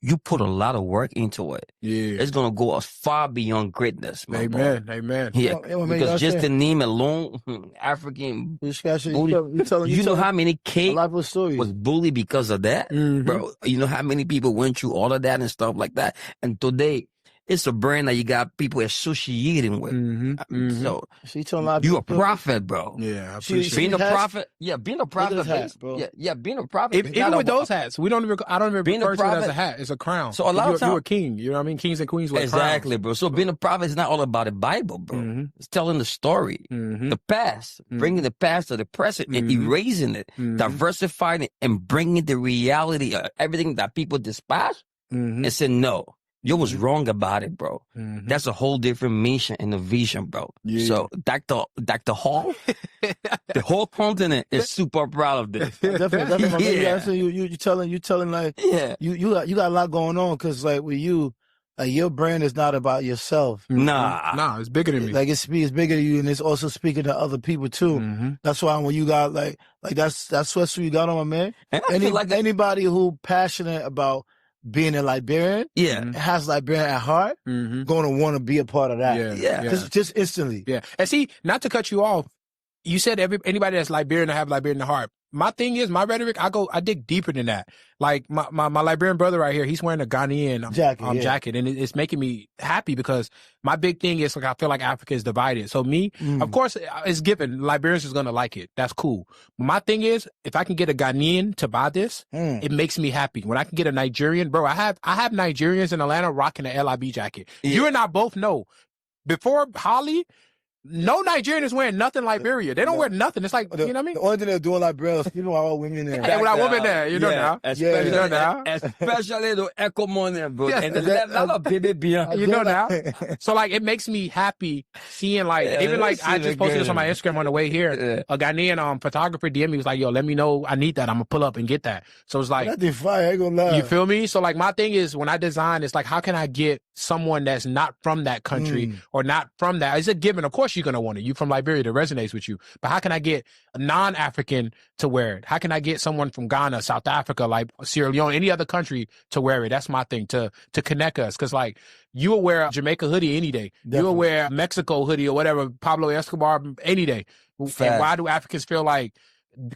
you put a lot of work into it. Yeah. It's going to go as far beyond greatness, my boy. Amen. Yeah, because just the name alone, African, you know how many kids was bullied because of that? Bro, you know how many people went through all of that and stuff like that? And today, it's a brand that you got people associating with. So She told a lot of you a people- prophet, bro. Yeah, I She- appreciate Being it. a has- prophet, being a prophet, this hat, bro. being a prophet. is Even not with a- those hats, I don't even Being a refer to it as a prophet- hat. It's a crown. So a lot of you're time- a king. You know what I mean? Kings and queens wear Exactly, crowns. bro. So being a prophet is not all about the Bible, bro. Mhm. It's telling the story, the past, bringing the past to the present, and erasing it, diversifying it, and bringing the reality of everything that people despise, and say, no, you was wrong about it, bro. That's a whole different mission and a vision, bro. Yeah. So Dr. Hall, the whole continent is super proud of this. Definitely. My man. Yeah. So you telling like Yeah. you got a lot going on because like with you, like your brand is not about yourself. Nah. It's bigger than me. Like it's bigger than you, and it's also speaking to other people too. That's why when you got like that's what you got on, my man. And I feel like Anybody who passionate about being a Liberian, has Liberian at heart, going to want to be a part of that. Yeah. Just instantly. Yeah. And see, not to cut you off, you said anybody that's Liberian to have Liberian in the heart. My thing is, my rhetoric, I dig deeper than that. Like my Liberian brother right here, he's wearing a Ghanaian jacket, and it's making me happy because my big thing is like I feel like Africa is divided. So me, of course, it's given Liberians is gonna like it. That's cool. My thing is, if I can get a Ghanaian to buy this, it makes me happy. When I can get a Nigerian, bro, I have Nigerians in Atlanta rocking the LIB jacket. You and I both know. Before Holly, no Nigerian is wearing nothing Liberia. They don't wear nothing. It's like, you know what I mean? The only thing they're doing Liberia is people are all women there. Hey, without women there, you know now. Especially, You know now. especially the Echo Money, bro. Yeah. And the baby beer. You know now. So like, it makes me happy seeing like, even like, I just posted this on my Instagram on the way here. A Ghanaian photographer DM me was like, yo, let me know. I need that. I'm gonna pull up and get that. So it's like, That fire, I ain't gonna lie. you feel me? So like, my thing is when I design, it's like, how can I get someone that's not from that country or not from that? It's a given. Of course you're gonna want it. You from Liberia that resonates with you. But how can I get a non-African to wear it? How can I get someone from Ghana, South Africa, like Sierra Leone, any other country to wear it? That's my thing, to connect us. Because like, you will wear a Jamaica hoodie any day. Definitely. You will wear a Mexico hoodie or whatever, Pablo Escobar any day. Facts. And why do Africans feel like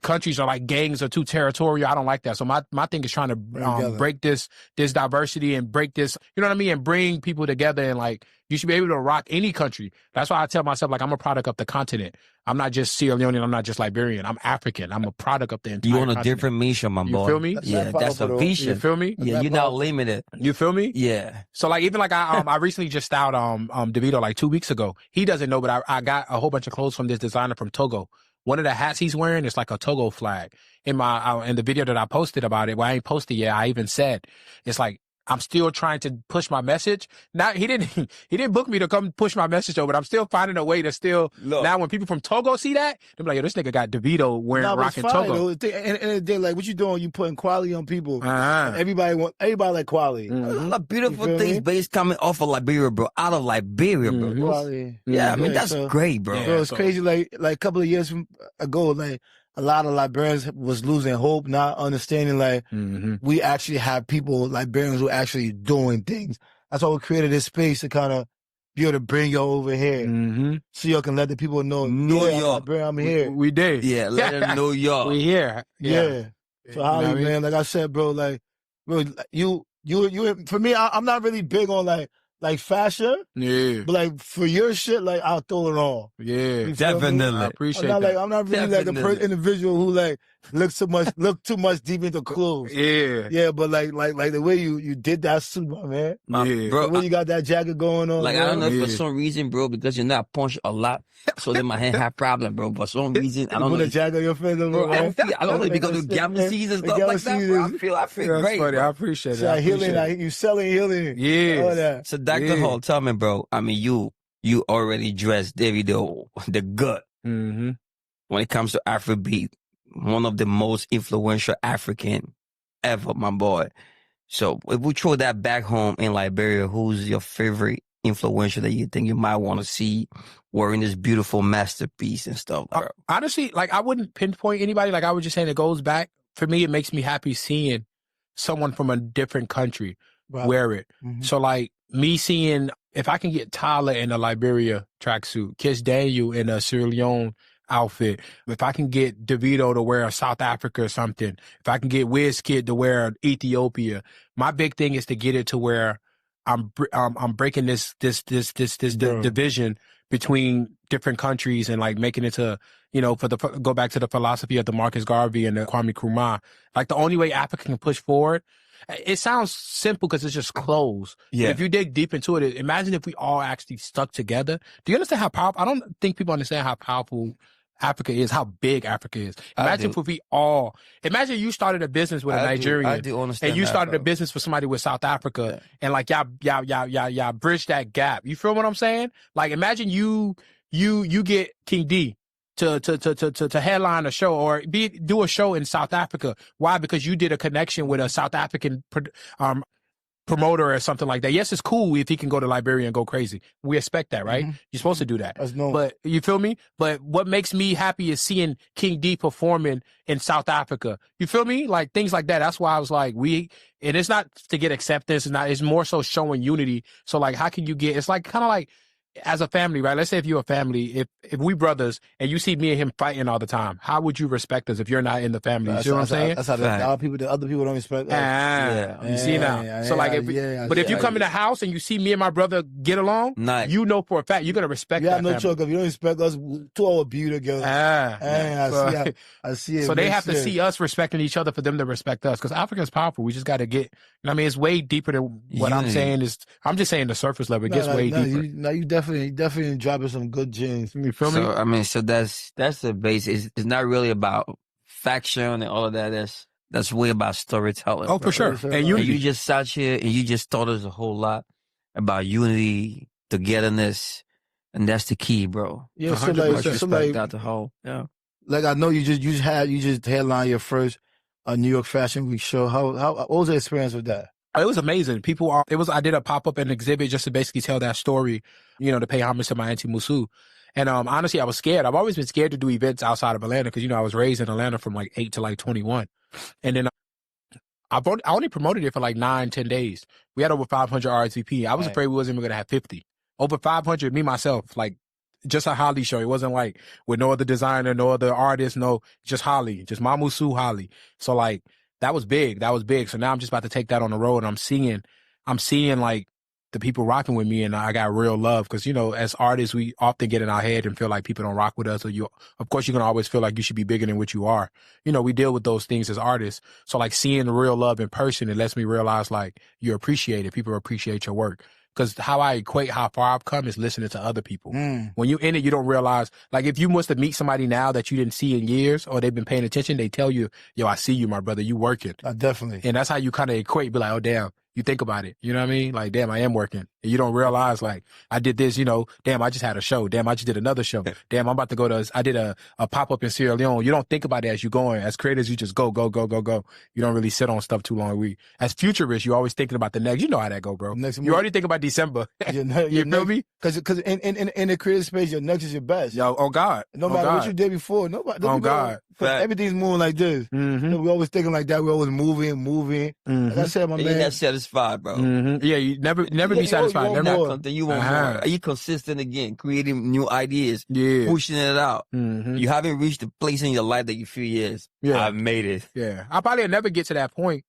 countries are like gangs or too territorial? I don't like that. So my thing is trying to break this diversity and break this, you know what I mean? And bring people together, and like, you should be able to rock any country. That's why I tell myself, like, I'm a product of the continent. I'm not just Sierra Leonean. I'm not just Liberian. I'm African. I'm a product of the entire You on a continent. different mission, my boy. You feel me? Yeah, that's a vision. You feel me? Yeah, you're not limited. You feel me? Yeah. So like, even like I recently just styled Davido like 2 weeks ago. He doesn't know, but I got a whole bunch of clothes from this designer from Togo. One of the hats he's wearing is like a Togo flag. In the video that I posted about it, well, I ain't posted yet, I even said, it's like, I'm still trying to push my message. Now he didn't book me to come push my message over, but I'm still finding a way to still. Look. Now when people from Togo see that, they're like, yo, this nigga got Davido wearing Nah, but it's rocking fine, Togo. though. At the end of the day, like what you doing, you putting quality on people. Uh-huh. Everybody like quality. A lot of beautiful You feel things me? based coming off of Liberia, bro. Out of Liberia, bro. Quality. Yeah, I mean, that's so- great, bro. Yeah. Bro, it's so- crazy. Like a couple of years ago, like a lot of Liberians was losing hope, not understanding like we actually have people, Liberians, who are actually doing things. That's why we created this space to kind of be able to bring y'all over here, so y'all can let the people know, New yeah, York. Liberian, I'm here. We did. Yeah, let them know y'all. We here. Yeah. So You know Holly, what I mean? man, like I said, bro, you for me, I'm not really big on like fashion, Yeah. but like for your shit, like I'll throw it on. Yeah. You feel me? Definitely. I appreciate I'm not that. I'm not really like Definitely. the individual who like look too much deep into clothes. Yeah. Yeah, but like the way you did that suit, my man. Yeah. Bro, The way you got that jacket going on. like, man. I don't know if for Yeah. some reason, bro, because you're not punch a lot, so then my hand have problem, bro. For some reason, I You don't put know. a jacket on your face, Bro, bro. I don't know because of gambling season and The stuff gambling like that, bro. season. I feel That's great, funny. I bro. appreciate it. So I healing, appreciate it. like, you selling healing. Yes. All that. So Dr. Yeah. Hall, tell me, bro. I mean, you already dressed Davido, the gut. Mm-hmm. When it comes to Afrobeat, one of the most influential African ever, my boy. So if we throw that back home in Liberia, who's your favorite influential that you think you might want to see wearing this beautiful masterpiece and stuff, bro? Honestly, like, I wouldn't pinpoint anybody. Like, I was just saying, it goes back. For me, it makes me happy seeing someone from a different country Wow. wear it. Mhm. So like, me seeing, if I can get Tyler in a Liberia tracksuit, Kiss Daniel in a Sierra Leone outfit, if I can get Davido to wear a South Africa or something, if I can get Wizkid to wear Ethiopia, my big thing is to get it to where I'm breaking this division between different countries and like making it to, you know, go back to the philosophy of the Marcus Garvey and the Kwame Nkrumah. Like the only way Africa can push forward, it sounds simple because it's just closed. Yeah. But if you dig deep into it, imagine if we all actually stuck together. Do you understand how powerful? I don't think people understand how powerful Africa is, how big Africa is. Imagine if we all, imagine you started a business with a Nigerian. I do understand. And you started a business for somebody with South Africa, and like y'all bridge that gap. You feel what I'm saying? Like imagine you get King D to headline a show or do a show in South Africa. Why? Because you did a connection with a South African promoter or something like that. Yes, it's cool if he can go to Liberia and go crazy. We expect that, right? Mm-hmm. You're supposed to do that. But you feel me? But what makes me happy is seeing King D performing in South Africa. You feel me? Like things like that. That's why I was like, and it's not to get acceptance. It's more so showing unity. So like, how can you it's like kind of like, as a family, right? Let's say if you're a family, if we brothers and you see me and him fighting all the time, how would you respect us if you're not in the family? You see what I'm saying? That's how the other people don't respect us. You see now. So like, if you come in the house and you see me and my brother get along, you know for a fact you're gonna respect. You have no choice. If you don't respect us, two our beauty together. I see it. So they have to see us respecting each other for them to respect us. Because Africa is powerful. We just got to get. I mean, it's way deeper than what I'm saying. I'm just saying the surface level. It gets way deeper. You definitely dropping some good gems. You feel me? So I mean, so that's the base. It's not really about faction and all of that. That's way about storytelling. Oh, for sure. And you just sat here and you just taught us a whole lot about unity, togetherness, and that's the key, bro. Yeah, so like Dr. Hall. Yeah. Like I know you just headlined your first New York Fashion Week show. What was the experience with that? It was amazing. I did a pop-up and exhibit just to basically tell that story, you know, to pay homage to my auntie Musu. And honestly, I was scared. I've always been scared to do events outside of Atlanta because, you know, I was raised in Atlanta from like 8 to like 21. And then I only promoted it for like 9-10 days. We had over 500 RSVP. I was afraid we wasn't even going to have 50. Over 500, me, myself, like just a Holly show. It wasn't like with no other designer, no other artist, no, just Holly, just my Musu Holly. So like, that was big. So now I'm just about to take that on the road. And I'm seeing like the people rocking with me, and I got real love. Cause you know, as artists, we often get in our head and feel like people don't rock with us, or of course, you're going to always feel like you should be bigger than what you are. You know, we deal with those things as artists. So like seeing the real love in person, it lets me realize like you're appreciated. People appreciate your work. Because how I equate how far I've come is listening to other people. When you're in it, you don't realize, like if you must have meet somebody now that you didn't see in years or they've been paying attention, they tell you, yo, I see you, my brother, you working. Definitely. And that's how you kind of equate, be like, oh, damn, you think about it. You know what I mean? Like, damn, I am working. And you don't realize, like, I did this, you know, damn, I just had a show. Damn, I just did another show. Damn, I'm about to go I did a pop-up in Sierra Leone. You don't think about it as you're going. As creators, you just go. You don't really sit on stuff too long. As futurists, you're always thinking about the next. You know how that go, bro. You already think about December. You feel me? Because in the creative space, your next is your best. Yo, oh God. No matter what you did before, nobody. Oh God. Everything's moving like this. Mm-hmm. You know, we always thinking like that. We always moving. Mm-hmm. Like I said, my man. You're not satisfied, bro. Mm-hmm. Yeah, you never be satisfied. You want more. Are you consistent again, creating new ideas, pushing it out? Mm-hmm. You haven't reached the place in your life that you feel, yes, I've made it. Yeah. I probably never get to that point.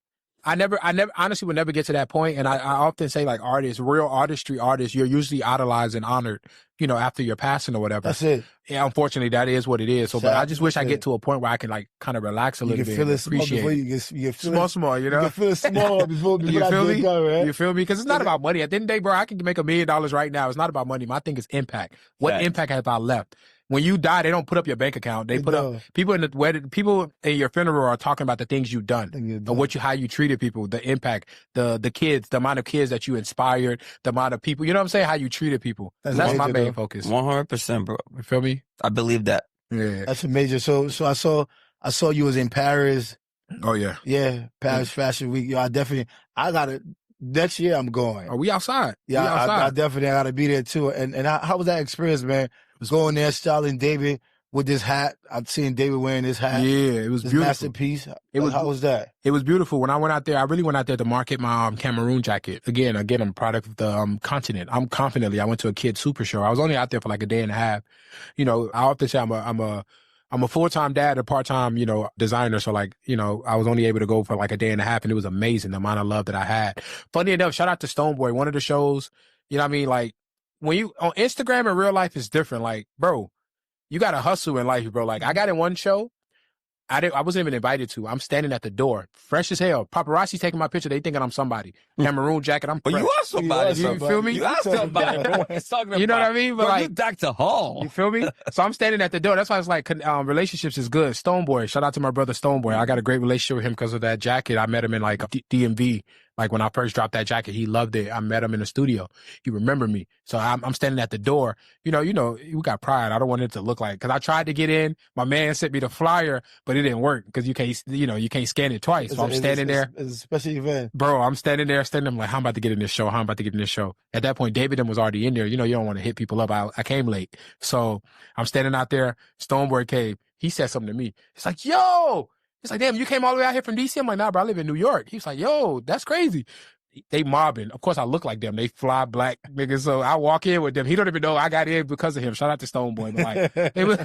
I never honestly would never get to that point. And I often say like artists, real artistry artists, you're usually idolized and honored, you know, after you're passing or whatever. That's it. Yeah, unfortunately that is what it is. So, but I just wish I get to a point where I can like kind of relax a little bit. You can feel it small before you can feel it small, you know? You can feel it small before you feel me? Right? You feel me? Because it's not about money. At the end of the day, bro, I can make $1 million right now. It's not about money. My thing is impact. What impact have I left? When you die, they don't put up your bank account. They put up people in the wedding. People in your funeral are talking about the things you've done, or how you treated people, the impact, the kids, the amount of kids that you inspired, the amount of people. You know what I'm saying? How you treated people. That's my main focus. 100%, bro. You feel me? I believe that. Yeah, that's a major. So I saw you was in Paris. Oh yeah, Paris Fashion Week. Yo, I gotta. Next year I'm going. Are we outside? Yeah, we outside. I definitely gotta be there too. And how was that experience, man? Going there, styling David with this hat. I've seen David wearing this hat. Yeah, it was beautiful. Masterpiece. How was that? It was beautiful. When I went out there, I really went out there to market my Cameroon jacket. Again, I'm a product of the continent. I went to a kid super show. I was only out there for like a day and a half. You know, I often say I'm I'm a full-time dad, a part-time, designer. So like, I was only able to go for like a day and a half, and it was amazing, the amount of love that I had. Funny enough, shout out to Stoneboy. One of the shows, you know what I mean? Like when you on Instagram in real life is different. Like, bro, you got to hustle in life, bro. Like I got in one show. I wasn't even invited to. I'm standing at the door, fresh as hell. Paparazzi taking my picture. They thinking I'm somebody. Cameroon jacket. I'm fresh. Well, you are somebody. You feel me? You are somebody. You know what I mean? But Bro, like, you Dr. Hall. you feel me? So I'm standing at the door. That's why it's like relationships is good. Stoneboy. Shout out to my brother Stoneboy. I got a great relationship with him because of that jacket. I met him in like DMV. Like when I first dropped that jacket, he loved it. I met him in the studio. He remembered me. So I'm standing at the door. You know, we got pride. I don't want it to look like, because I tried to get in. My man sent me the flyer, but it didn't work because you can't scan it twice. So I'm standing there. It's a special event. Bro, I'm standing there. I'm like, how I'm about to get in this show. At that point, David was already in there. You don't want to hit people up. I came late. So I'm standing out there. Stoneboy came. He said something to me. It's like, yo. It's like, damn, you came all the way out here from DC? I'm like, nah, bro, I live in New York. He was like, yo, that's crazy. They mobbing. Of course, I look like them. They fly black niggas. So I walk in with them. He don't even know I got in because of him. Shout out to Stoneboy. But like, it was,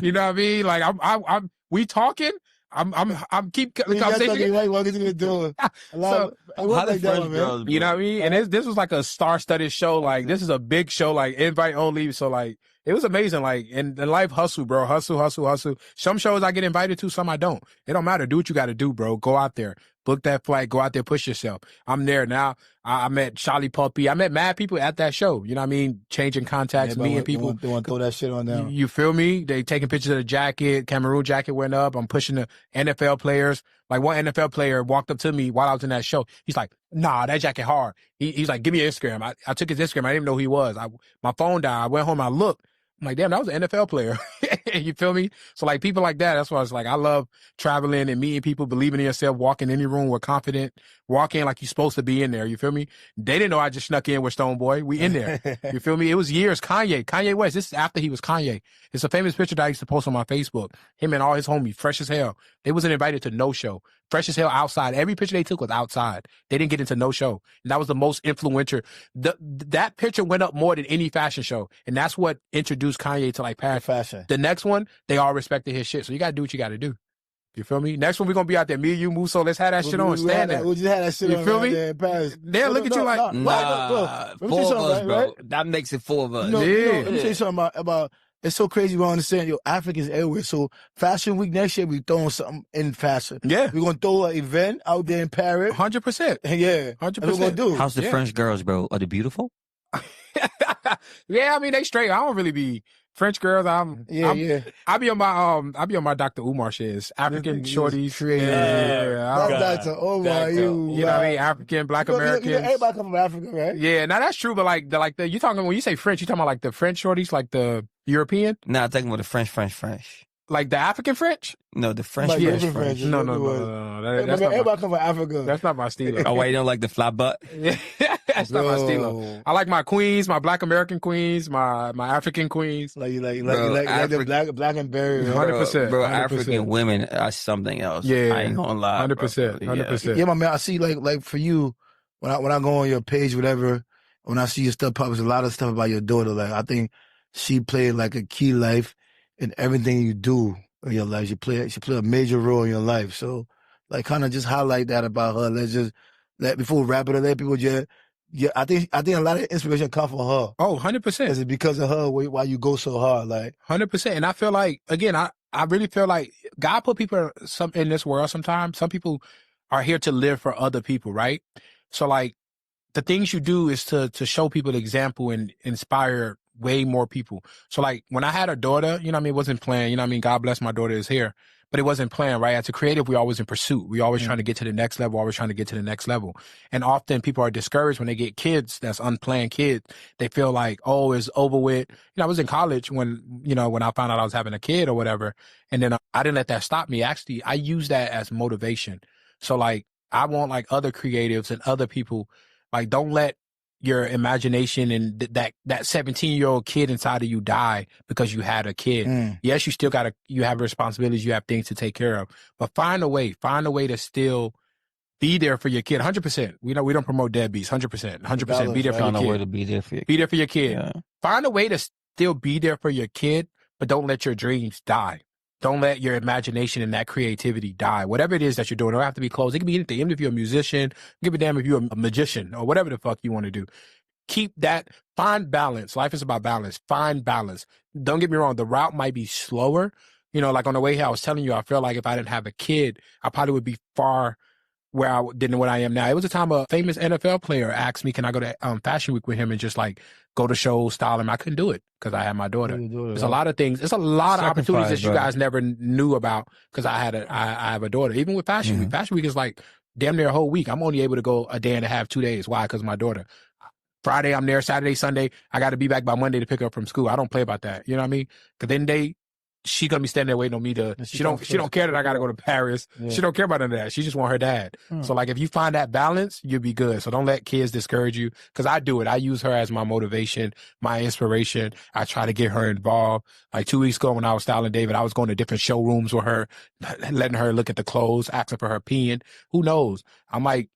you know what I mean? Like, we talking. I'm keep the conversation. Like, what is he doing? So, I like that, man. You know what I mean? And this was like a star-studded show. Like, this is a big show, like invite only. So like, it was amazing. Like, in life, hustle, bro. Hustle. Some shows I get invited to, some I don't. It don't matter. Do what you got to do, bro. Go out there. Book that flight. Go out there. Push yourself. I'm there now. I met Charlie Puppy. I met mad people at that show. You know what I mean? Changing contacts, meeting people. They want to throw that shit on now. You feel me? They taking pictures of the jacket. Cameroon jacket went up. I'm pushing the NFL players. Like one NFL player walked up to me while I was in that show. He's like, nah, that jacket hard. He's like, give me your Instagram. I took his Instagram. I didn't even know who he was. My phone died. I went home. I looked. I'm like, damn, that was an NFL player. You feel me? So like people like that, that's why it's like, I love traveling and meeting people, believing in yourself, walking in any room with confident, walk in like you're supposed to be in there. You feel me? They didn't know I just snuck in with Stoneboy. We in there. You feel me? It was years. Kanye West. This is after he was Kanye. It's a famous picture that I used to post on my Facebook. Him and all his homies, fresh as hell. They wasn't invited to no show. Fresh as hell outside. Every picture they took was outside. They didn't get into no show. And that was the most influential. That picture went up more than any fashion show. And that's what introduced Kanye to like fashion. The next one, they all respected his shit. So you got to do what you got to do. You feel me? Next one, we're going to be out there. Me, you, Muso, let's have that shit on. Stand there. We just had that shit on. You feel me? They'll look at you like, nah, four of us, bro. That makes it four of us. Let me tell you something about it's so crazy. We don't understand. Africans everywhere. So Fashion Week next year, we throwing something in fashion. Yeah. We're going to throw an event out there in Paris. 100%. Yeah. 100%. That's what we're going to do. How's the French girls, bro? Are they beautiful? Yeah, I mean, they straight. I don't really be French girls. I be on my Dr. Umar shit. African shorties. Yeah. Dr. Umar, you know what I mean? African, Black Americans. Everybody come from Africa, right? Yeah, now that's true, but like you talking, when you say French, you talking about like the French shorties, like the European? Nah, I'm talking about the French. Like the African French? No, the French. Like French. No. That's everybody come from Africa. That's not my stilo. Oh, wait, you don't like the flat butt? That's not my stilo. I like my queens, my Black American queens, my African queens. Like the black and berry. 100%. Bro, African women are something else. Yeah. I ain't gonna lie. 100%. 100%. Yeah, my man, I see like for you, when I go on your page, whatever, when I see your stuff pop, there's a lot of stuff about your daughter. Like, I think she played like a key life in everything you do in your life. She played a major role in your life. So, like, kind of just highlight that about her. Before we wrap it up, let people just, I think a lot of inspiration come from her. Oh, 100%. Is it because of her why you go so hard? Like 100%. And I feel like, again, I really feel like God put people in this world sometimes. Some people are here to live for other people, right? So like the things you do is to show people the example and inspire way more people. So like when I had a daughter, you know what I mean, it wasn't planned. You know what I mean? God bless my daughter is here. But it wasn't planned, right? As a creative, we're always in pursuit. We're always trying to get to the next level, And often people are discouraged when they get kids that's unplanned kids. They feel like, oh, it's over with. You know, I was in college when I found out I was having a kid or whatever. And then I didn't let that stop me. Actually, I use that as motivation. So like, I want like other creatives and other people, like, don't let your imagination and that 17-year-old kid inside of you die because you had a kid. Yes, you have responsibilities, you have things to take care of, but find a way to still be there for your kid. 100%. We don't promote deadbeats. 100%. Be there for your kid. Find a way to be there for your kid. Be there for your kid. Yeah. Find a way to still be there for your kid, but don't let your dreams die. Don't let your imagination and that creativity die. Whatever it is that you're doing, it don't have to be close. It can be anything. Even if you're a musician, give a damn if you're a magician or whatever the fuck you want to do. Keep that, find balance. Life is about balance. Find balance. Don't get me wrong. The route might be slower. You know, like on the way here, I was telling you, I feel like if I didn't have a kid, I probably would be far where I didn't what I am now. It was a time a famous NFL player asked me, can I go to Fashion Week with him and just like go to shows, style him? I couldn't do it because I had my daughter. There's a lot of things. There's a lot of opportunities that you guys never knew about because I have a daughter. Even with Fashion Week. Fashion Week is like damn near a whole week. I'm only able to go a day and a half, 2 days. Why? Because my daughter. Friday, I'm there. Saturday, Sunday, I got to be back by Monday to pick her up from school. I don't play about that. You know what I mean? Because then she gonna be standing there waiting on me to. She don't care that I gotta go to Paris. Yeah. She don't care about none of that. She just want her dad. So like, if you find that balance, you'll be good. So don't let kids discourage you. Because I do it. I use her as my motivation, my inspiration. I try to get her involved. Like 2 weeks ago when I was styling David, I was going to different showrooms with her, letting her look at the clothes, asking for her opinion. Who knows?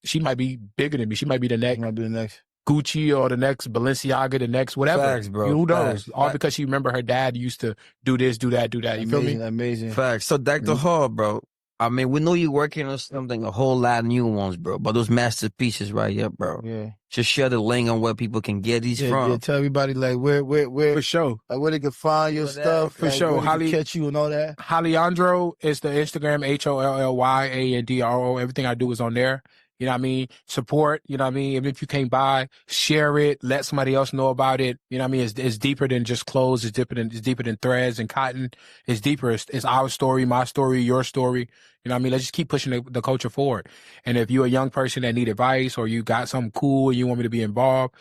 She might be bigger than me. She might be the next. Gucci or the next Balenciaga, the next whatever. Facts, bro. Who knows? All because she remember her dad used to do this, do that, do that. You feel me? Amazing. Facts. So Dr. Hall, bro. I mean, we know you're working on something, a whole lot of new ones, bro. But those masterpieces right here, bro. Yeah. Just share the link on where people can get these from. Yeah, tell everybody like where for sure. Like where they can find your stuff. For like, sure. Where they can catch you and all that. Holly Andro is the Instagram, HOLLYANDRO. Everything I do is on there. You know what I mean? Support, you know what I mean? Even if you can't buy, share it, let somebody else know about it. You know what I mean? It's deeper than just clothes. It's deeper than threads and cotton. It's deeper. It's our story, my story, your story. You know what I mean? Let's just keep pushing the culture forward. And if you're a young person that need advice or you got something cool and you want me to be involved,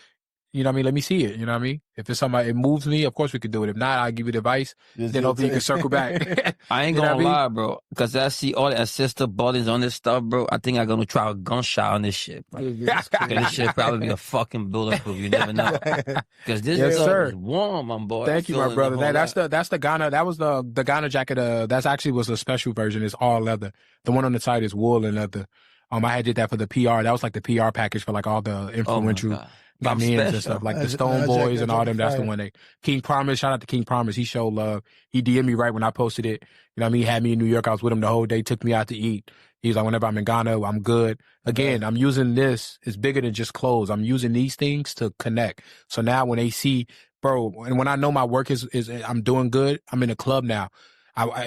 you know what I mean? Let me see it. You know what I mean? If it's something, it moves me, of course we could do it. If not, I'll give you the advice. Then hopefully you can circle back. I ain't gonna lie, bro. Because I see all the sister bodies on this stuff, bro. I think I'm gonna try a gunshot on this shit, bro. This shit probably be a fucking bulletproof. You never know. Because this stuff is warm, my boy. Thank you, my brother. That's the Ghana. That was the Ghana jacket. That's actually was a special version. It's all leather. The one on the side is wool and leather. I did that for the PR. That was like the PR package for like all the influential. Ghanaians and stuff like the Stone Boys and all them. That's the one. King Promise, shout out to King Promise. He showed love. He DM'd me right when I posted it. You know what I mean? He had me in New York. I was with him the whole day. Took me out to eat. He's like, whenever I'm in Ghana, I'm good. Again, I'm using this. It's bigger than just clothes. I'm using these things to connect. So now when they see, bro, and when I know my work is I'm doing good, I'm in a club now.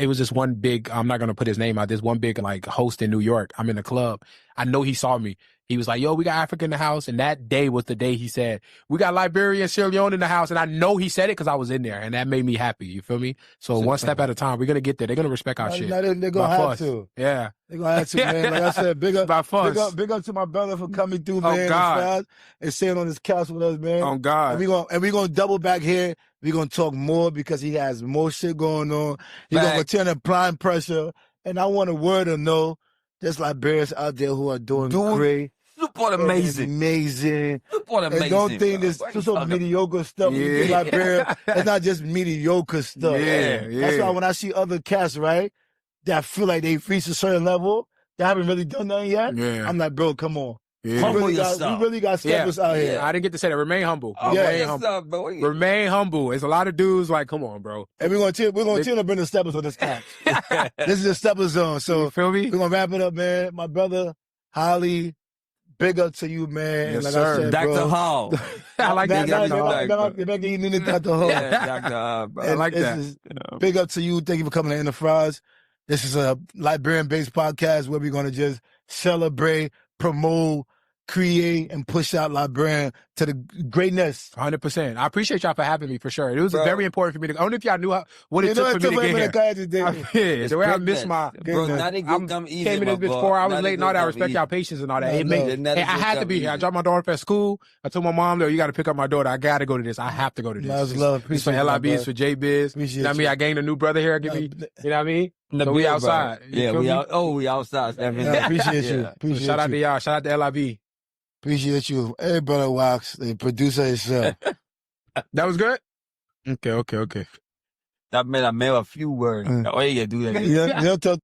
It was this one big, I'm not going to put his name out, this one big like host in New York. I'm in a club. I know he saw me. He was like, yo, we got Africa in the house. And that day was the day he said, we got Liberia and Sierra Leone in the house. And I know he said it because I was in there. And that made me happy. You feel me? So one step at a time. We're going to get there. They're going to respect our shit. They're going to have to. Yeah. They're going to have to, man. Like I said, big up to my brother for coming through, man. God. And staying on this couch with us, man. Oh, God. And we're going to double back here. We're going to talk more because he has more shit going on. He's going to continue applying pressure. And I want a word to know there's Liberians out there who are doing great. Super amazing. Super amazing. And don't think this so mediocre stuff. Yeah. Liberia, it's not just mediocre stuff. Yeah. That's why when I see other cats, right, that feel like they've reached a certain level, they haven't really done nothing yet. Yeah. I'm like, bro, come on. Yeah. We really got steppers out here. I didn't get to say that. Remain humble. Remain humble. Remain humble. There's a lot of dudes like, come on, bro. And we're gonna continue to bring the steppers on this couch. This is the stepper zone. So you feel me? We're gonna wrap it up, man. My brother, Holly, big up to you, man. Yes, like sir. I said, Dr. Hall. I like that. Dr. Hall. Yeah, Dr. Hall, bro. I like that. Big up to you. Thank you for coming to Enterprise. This is a Liberian-based podcast where we're going to just celebrate, promote, create, and push out Liberian to the greatness. 100%. I appreciate y'all for having me, for sure. It was very important for me to, I don't know if y'all knew what it took for me to get here. The way I missed my... Bro, not even come easy, came in this bitch 4 hours late and all that. I respect y'all patience and all that. I had to be here. I dropped my daughter off at school. I told my mom, you got to pick up my daughter. I got to go to this. I have to go to this. That's love. It's for LIB, it's for J-Biz. You know what I mean? I gained a new brother here. You know what I mean? So we outside. Yeah, we outside. Appreciate you. Shout out to y'all. Shout out to LIB. Appreciate you. Hey, brother Wax, the producer himself. That was good? Okay. That man, I made a few words. Oh, yeah, do that. You don't tell